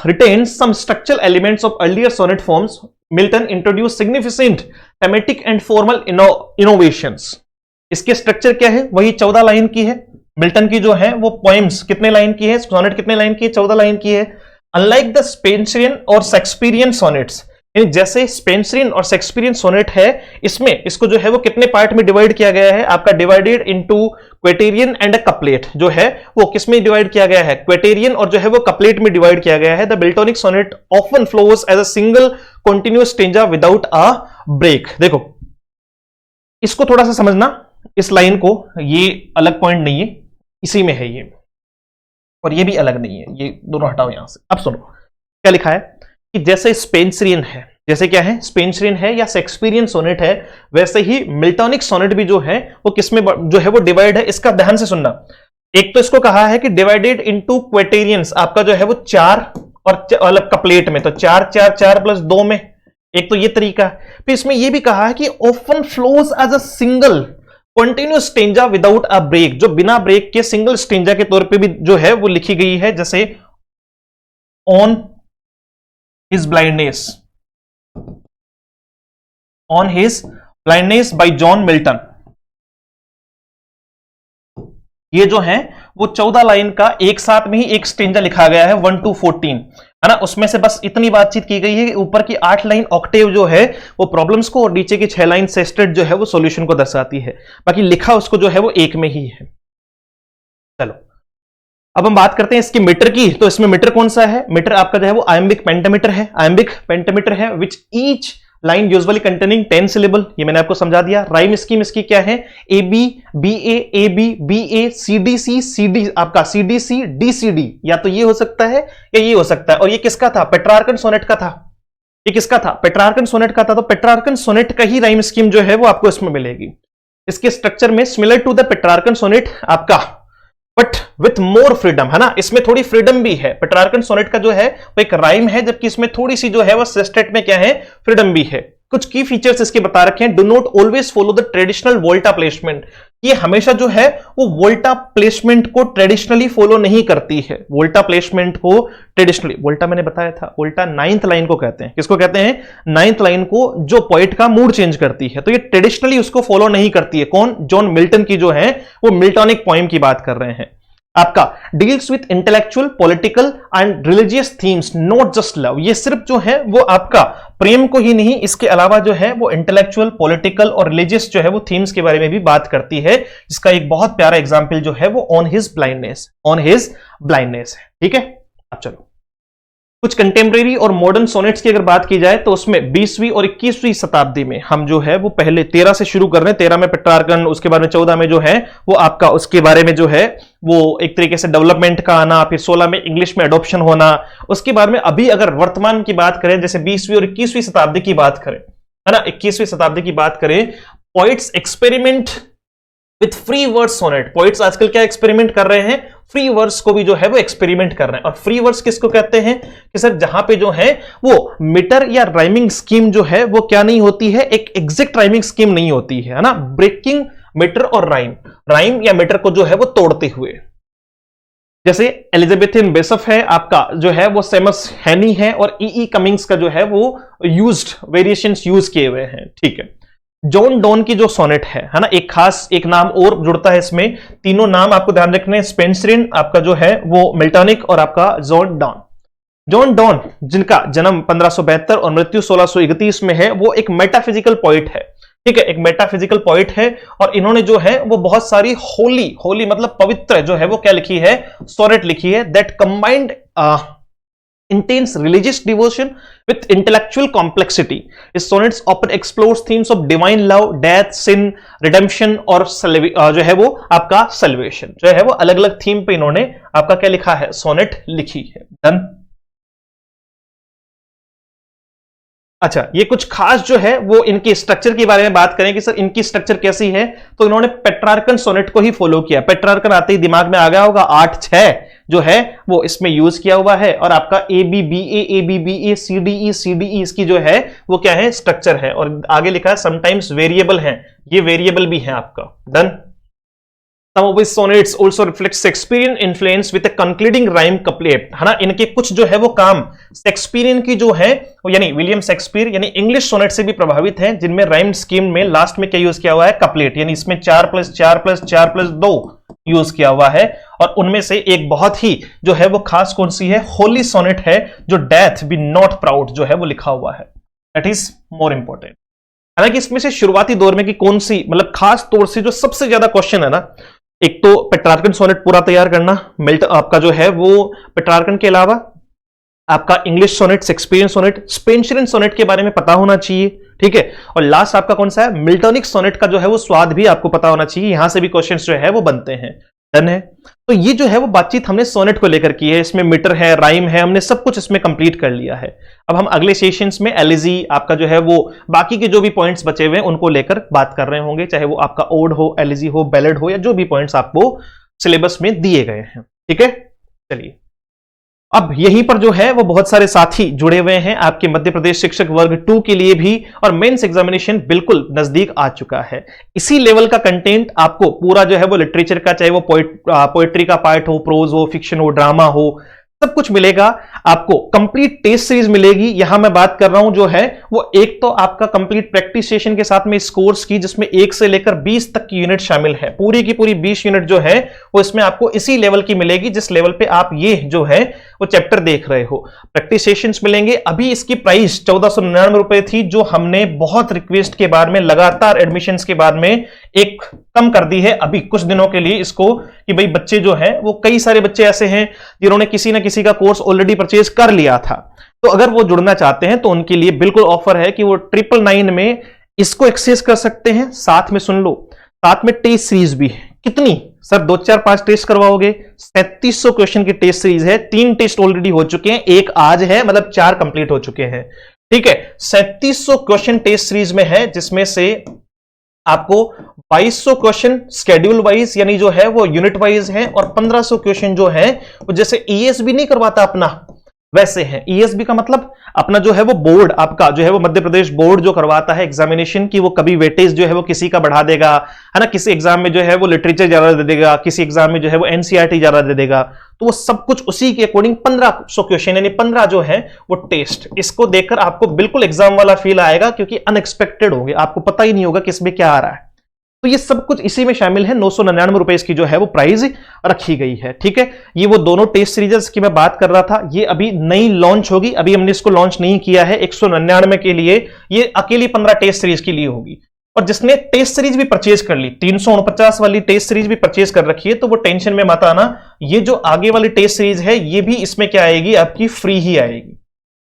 retains some structural elements of earlier sonnet forms, Milton introduced significant thematic and formal innovations. इसके स्ट्रक्चर क्या है? वही 14 लाइन की है। मिल्टन की जो है वो पोएम्स कितने लाइन की है? सोनेट कितने लाइन की है? 14 लाइन की है। अनलाइक द स्पेंसरियन और शेक्सपियरियन सोनेट्स, यानी जैसे स्पेंसरियन और शेक्सपियरियन सोनेट है, इसमें इसको जो है वो कितने पार्ट में डिवाइड किया गया है? आपका divided into quatrain and a couplet, जो है वो किसमें डिवाइड किया गया है? क्वेटेरियन और जो है वो कपलेट में डिवाइड किया गया है। The Miltonic sonnet often flows as a single continuous stanza without a break. देखो इसको थोड़ा सा समझना, इस लाइन को, ये अलग पॉइंट नहीं है, इसी में है ये, और ये भी अलग नहीं है, ये दोनों हटाओ यहां से। अब सुनो क्या लिखा है कि जैसे स्पेंसरियन है, जैसे क्या है? स्पेंसरियन है या शेक्सपियरियन सोनेट है, वैसे ही मिल्टोनिक सोनेट भी जो है वो किसमें जो है वो डिवाइड है। इसका ध्यान से सुनना। एक तो इसको कहा है कि डिवाइडेड इनटू क्वेटेरियंस, आपका जो है वो 4 और अलग कपलेट में, तो 4 4 4 प्लस 2 में, एक तो ये तरीका। फिर इसमें ये भी कहा है कि often flows as a single continuous stanza without a break, जो बिना ब्रेक के सिंगल स्टेंजा के तौर पे भी जो है वो लिखी गई है, जैसे on his blindness, on his blindness bye John Milton. ये जो है वो 14 लाइन का एक साथ में ही एक स्टेंजा लिखा गया है, 1 to 14, है ना। उसमें से बस इतनी बातचीत की गई है कि ऊपर की 8 लाइन ऑक्टेव जो है वो प्रॉब्लम्स को, और नीचे की 6 लाइन सेस्टेड जो है वो सॉल्यूशन को दर्शाती है। बाकी लिखा उसको जो है वो एक में ही है। चलो अब हम बात करते हैं इसकी मीटर की। तो इसमें मीटर कौन सा है? मीटर आपका जो है वो आयम्बिक पेंटामीटर है, आयम्बिक पेंटामीटर है, which each line usually containing 10 syllable. ये मैंने आपको समझा दिया। राइम स्कीम इसकी क्या है? A B B A B B A C D C C D, आपका C D C D C D, या तो ये हो सकता है या ये हो सकता है। और ये किसका था? पेट्रार्कन सोनेट का था। ये किसका था? पेट्रार्कन सोनेट का था। तो पेट्रार्कन सोनेट का ही राइम स्कीम जो है वो आपको इसमें मिलेगी। इसके स्ट्रक्चर में similar to the Petrarchan sonnet आपका, बट विथ मोर फ्रीडम, है ना। इसमें थोड़ी फ्रीडम भी है। पेट्रार्कन सोनेट का जो है वो एक राइम है, जबकि इसमें थोड़ी सी जो है वो सेस्टेट में क्या है? फ्रीडम भी है। कुछ की फीचर्स इसके बता रखे हैं। Do not always follow the traditional volta placement, ये हमेशा जो है वो वोल्टा प्लेसमेंट को ट्रेडिशनली फॉलो नहीं करती है। वोल्टा प्लेसमेंट को ट्रेडिशनली, वोल्टा मैंने बताया था, वोल्टा 9th लाइन को कहते हैं। किसको कहते हैं? 9th लाइन को, जो पोएट का मूड चेंज करती है। तो ये ट्रेडिशनली उसको फॉलो नहीं करती है। कौन? जॉन मिल्टन की जो है वो मिल्टोनिक पोएम की बात कर रहे हैं। आपका deals with intellectual, political and religious themes, not just love. ये सिर्फ जो है वो आपका प्रेम को ही नहीं, इसके अलावा जो है वो इंटेलेक्चुअल, पॉलिटिकल और रिलीजियस जो है वो थीम्स के बारे में भी बात करती है। इसका एक बहुत प्यारा एग्जांपल जो है वो on his blindness, on his blindness है। ठीक है, अब चलो कुछ कंटेम्प्रेरी और मॉडर्न सोनेट्स की अगर बात की जाए तो उसमें 20वीं और 21वीं शताब्दी में हम जो है वो पहले 13 से शुरू कर रहे हैं। 13 में पेट्रार्कन, उसके बाद में 14 में जो है वो आपका उसके बारे में जो है वो एक तरीके से डेवलपमेंट का आना, फिर 16 में इंग्लिश में अडॉप्शन होना। उसके बाद में अभी अगर वर्तमान की बात करें, जैसे 20वीं और 21वीं शताब्दी की बात करें, है ना, 21वीं शताब्दी की बात करें, poets experiment with free verse sonnet. Poets आजकल क्या एक्सपेरिमेंट कर रहे हैं? फ्री वर्स को भी जो है वो एक्सपेरिमेंट कर रहे हैं। और फ्री वर्स किसको कहते हैं? कि सर जहां पे जो है वो मीटर या राइमिंग स्कीम जो है वो क्या नहीं होती है? एक एग्जैक्ट राइमिंग स्कीम नहीं होती है ना। ब्रेकिंग मीटर और राइम, राइम या मीटर को जो है वो तोड़ते हुए, जैसे एलिजाबेथियन बेसफ है आपका जो है वो सेमस हैनी है, और ई कमिंग्स का जो है वो यूज्ड वेरिएशंस यूज किए हुए हैं। ठीक है, जॉन डॉन की जो सोनेट है ना, एक खास एक नाम और जुड़ता है इसमें। तीनों नाम आपको ध्यान रखने, स्पेंसरियन, आपका जो है वो मिल्टोनिक, और आपका जॉन डॉन। जॉन डॉन जिनका जन्म 1572 और मृत्यु 1631 में है, वो एक मेटाफिजिकल पॉइंट है। ठीक है, एक मेटाफिजिकल पॉइंट है, और इन्होंने जो है वो बहुत सारी होली मतलब पवित्र जो है वो क्या लिखी है? सोनेट लिखी है, that combined intense religious devotion with intellectual complexity. His sonnets often explores themes of divine love, death, sin, redemption और जो है वो आपका salvation, जो है वो अलग अलग थीम पे इन्होंने आपका क्या लिखा है, सोनेट लिखी है। डन। अच्छा, ये कुछ खास जो है वो इनकी स्ट्रक्चर के बारे में बात करें कि सर इनकी स्ट्रक्चर कैसी है, तो इन्होंने पेट्रार्कन सोनेट को ही फॉलो किया। पेट्रार्कन आते ही दिमाग में आ गया होगा, 8-6 जो है वो इसमें यूज किया हुआ है, और आपका ABBA CDE इसकी जो है वो क्या है, स्ट्रक्चर है। और आगे लिखा है समटाइम्स वेरिएबल है, ये वेरिएबल भी है आपका। Done. Some of his sonnets also reflect Shakespearean influence with a concluding rhyme couplet, है ना। इनके कुछ जो है वो काम शेक्सपियरियन की जो है यानी विलियम शेक्सपियर यानी इंग्लिश सोनेट से भी प्रभावित हैं, जिनमें राइम स्कीम में लास्ट में क्या यूज किया हुआ है, कपलेट, यानी इसमें 4+4+4+2 यूज किया हुआ है। और उनमें से एक बहुत ही जो है वो खास कौन सी है, होली सोनेट है, जो डेथ बी नॉट प्राउड जो है वो लिखा हुआ है। That is more important. हालांकि इसमें से शुरुआती दौर में कि कौन सी, मतलब खास तौर से जो सबसे ज्यादा क्वेश्चन है ना, एक तो पेट्रार्कन सोनेट पूरा तैयार करना, मिल्टन आपका जो है वो पेट्रार्कन के अलावा आपका English sonnet, Shakespearean sonnet, Spenserian sonnet के बारे में पता होना चाहिए, ठीक है। और लास्ट आपका कौन सा है, मिल्टनिक सोनेट का जो है वो स्वाद भी आपको पता होना चाहिए। यहां से भी क्वेश्चंस जो है वो बनते हैं। डन है। तो ये जो है वो बातचीत हमने सोनेट को लेकर की है, इसमें मीटर है, राइम है, हमने सब कुछ इसमें कंप्लीट कर लिया है। अब हम अगले सेशंस में एलिजी आपका जो है वो बाकी के जो भी पॉइंट्स बचे हुए हैं उनको लेकर बात कर रहे होंगे, चाहे वो आपका ओड हो, एलिजी हो, बैलेड हो, या जो भी पॉइंट्स आपको सिलेबस में दिए गए हैं, ठीक है। चलिए, अब यहीं पर जो है वो बहुत सारे साथी जुड़े हुए हैं आपके मध्य प्रदेश शिक्षक वर्ग 2 के लिए भी, और मेंस एग्जामिनेशन बिल्कुल नजदीक आ चुका है। इसी लेवल का कंटेंट आपको पूरा जो है वो लिटरेचर का, चाहे वो पोएट्री का पार्ट हो, प्रोज हो, फिक्शन हो, ड्रामा हो, सब कुछ मिलेगा आपको। कंप्लीट टेस्ट सीरीज मिलेगी। यहां मैं बात कर रहा हूं जो है वो एक तो आपका कंप्लीट प्रैक्टिस सेशन के साथ में इस कोर्स की, जिसमें 1 से लेकर 20 तक की यूनिट शामिल है। पूरी की पूरी 20 यूनिट जो है वो इसमें आपको इसी लेवल की मिलेगी जिस लेवल पे आप ये जो है वो चैप्टर देख रहे हो। प्रैक्टिस सेशंस मिलेंगे। अभी इसकी प्राइस 1499 रुपए थी, जो हमने बहुत रिक्वेस्ट के बाद में, लगातार एडमिशंस के बाद में एक कम कर दी है अभी कुछ दिनों के लिए इसको, कि भाई बच्चे जो हैं वो, कई सारे बच्चे ऐसे हैं जिन्होंने किसी ना किसी का कोर्स ऑलरेडी परचेज कर लिया था, तो अगर वो जुड़ना चाहते हैं तो उनके लिए बिल्कुल ऑफर है कि वो 999 में इसको एक्सेस कर सकते हैं। साथ में सुन लो, साथ में टेस्ट सीरीज भी है। कितनी सर, 2 4 5 टेस्ट करवाओगे? 3700 क्वेश्चन की टेस्ट सीरीज है। 3 टेस्ट ऑलरेडी हो चुके हैं, एक आज है, मतलब 4 कंप्लीट हो चुके हैं, ठीक है। 3700 क्वेश्चन टेस्ट सीरीज में है, जिसमें से आपको 2200 क्वेश्चन शेड्यूल वाइज यानी जो है वो यूनिट वाइज है, और 1500 क्वेश्चन जो है वो जैसे ईएसबी नहीं करवाता अपना, वैसे है। ईएसबी का मतलब अपना जो है वो बोर्ड, आपका जो है वो मध्य प्रदेश बोर्ड जो करवाता है एग्जामिनेशन की, वो कभी वेटेज जो है वो किसी का बढ़ा देगा, है ना। किसी एग्जाम में जो है वो लिटरेचर ज्यादा दे देगा, किसी एग्जाम में जो है वो एनसीईआरटी ज्यादा दे देगा, तो वो सब कुछ उसी के अकॉर्डिंग 1500 क्वेश्चन यानी 15 जो है वो टेस्ट। इसको देखकर आपको बिल्कुल एग्जाम वाला फील आएगा, क्योंकि अनएक्सपेक्टेड होंगे, आपको पता ही नहीं होगा किसमें क्या आ रहा है। तो ये सब कुछ इसी में शामिल है। 999 रुपए इसकी जो है वो प्राइस रखी गई है, ठीक है। ये वो दोनों टेस्ट सीरीज की मैं बात कर रहा था, ये अभी नई लॉन्च होगी, अभी हमने इसको लॉन्च नहीं किया है। 199 के लिए ये अकेली 15 टेस्ट सीरीज के लिए होगी। और जिसने टेस्ट सीरीज भी परचेज कर ली, 349 वाली टेस्ट सीरीज भी परचेज कर रखी है, तो वो टेंशन में मत आना, ये जो आगे वाली टेस्ट सीरीज है ये भी इसमें क्या आएगी, आपकी फ्री ही आएगी,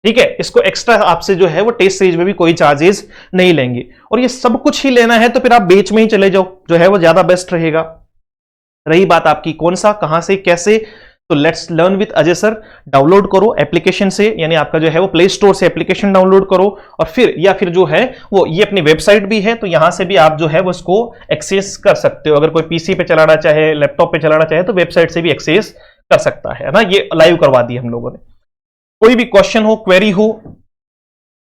ठीक है। इसको एक्स्ट्रा आपसे जो है वो टेस्ट सीरीज में भी कोई चार्जेस नहीं लेंगे। और ये सब कुछ ही लेना है तो फिर आप बेच में ही चले जाओ, जो है वो ज्यादा बेस्ट रहेगा। रही बात आपकी कौन सा, कहां से, कैसे, तो let's learn with Ajay sir. Download करो एप्लीकेशन से, यानी आपका जो है वो प्ले स्टोर से एप्लीकेशन डाउनलोड करो, और फिर या फिर जो है वो ये अपनी वेबसाइट भी है, तो यहां से भी आप जो है वो इसको एक्सेस कर सकते हो। अगर कोई पीसी पे चलाना चाहे, लैपटॉप पे चलाना चाहे, तो वेबसाइट से भी एक्सेस कर सकता है ना। ये लाइव करवा दी हम लोगों ने। कोई भी क्वेश्चन हो, क्वेरी हो,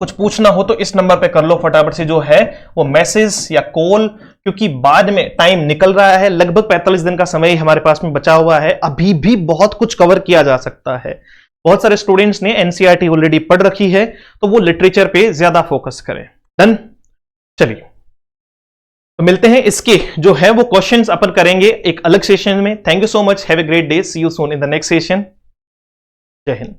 कुछ पूछना हो, तो इस नंबर पे कर लो फटाफट से जो है वो मैसेज या कॉल, क्योंकि बाद में टाइम निकल रहा है। लगभग 45 दिन का समय हमारे पास में बचा हुआ है, अभी भी बहुत कुछ कवर किया जा सकता है। बहुत सारे स्टूडेंट्स ने एनसीईआरटी ऑलरेडी पढ़ रखी है, तो वो लिटरेचर पे ज्यादा फोकस करें। डन। चलिए, तो मिलते हैं, इसके जो है वो क्वेश्चंस अपन करेंगे एक अलग सेशन में। Thank you so much, have a great day, see you soon in the next session. जय हिंद।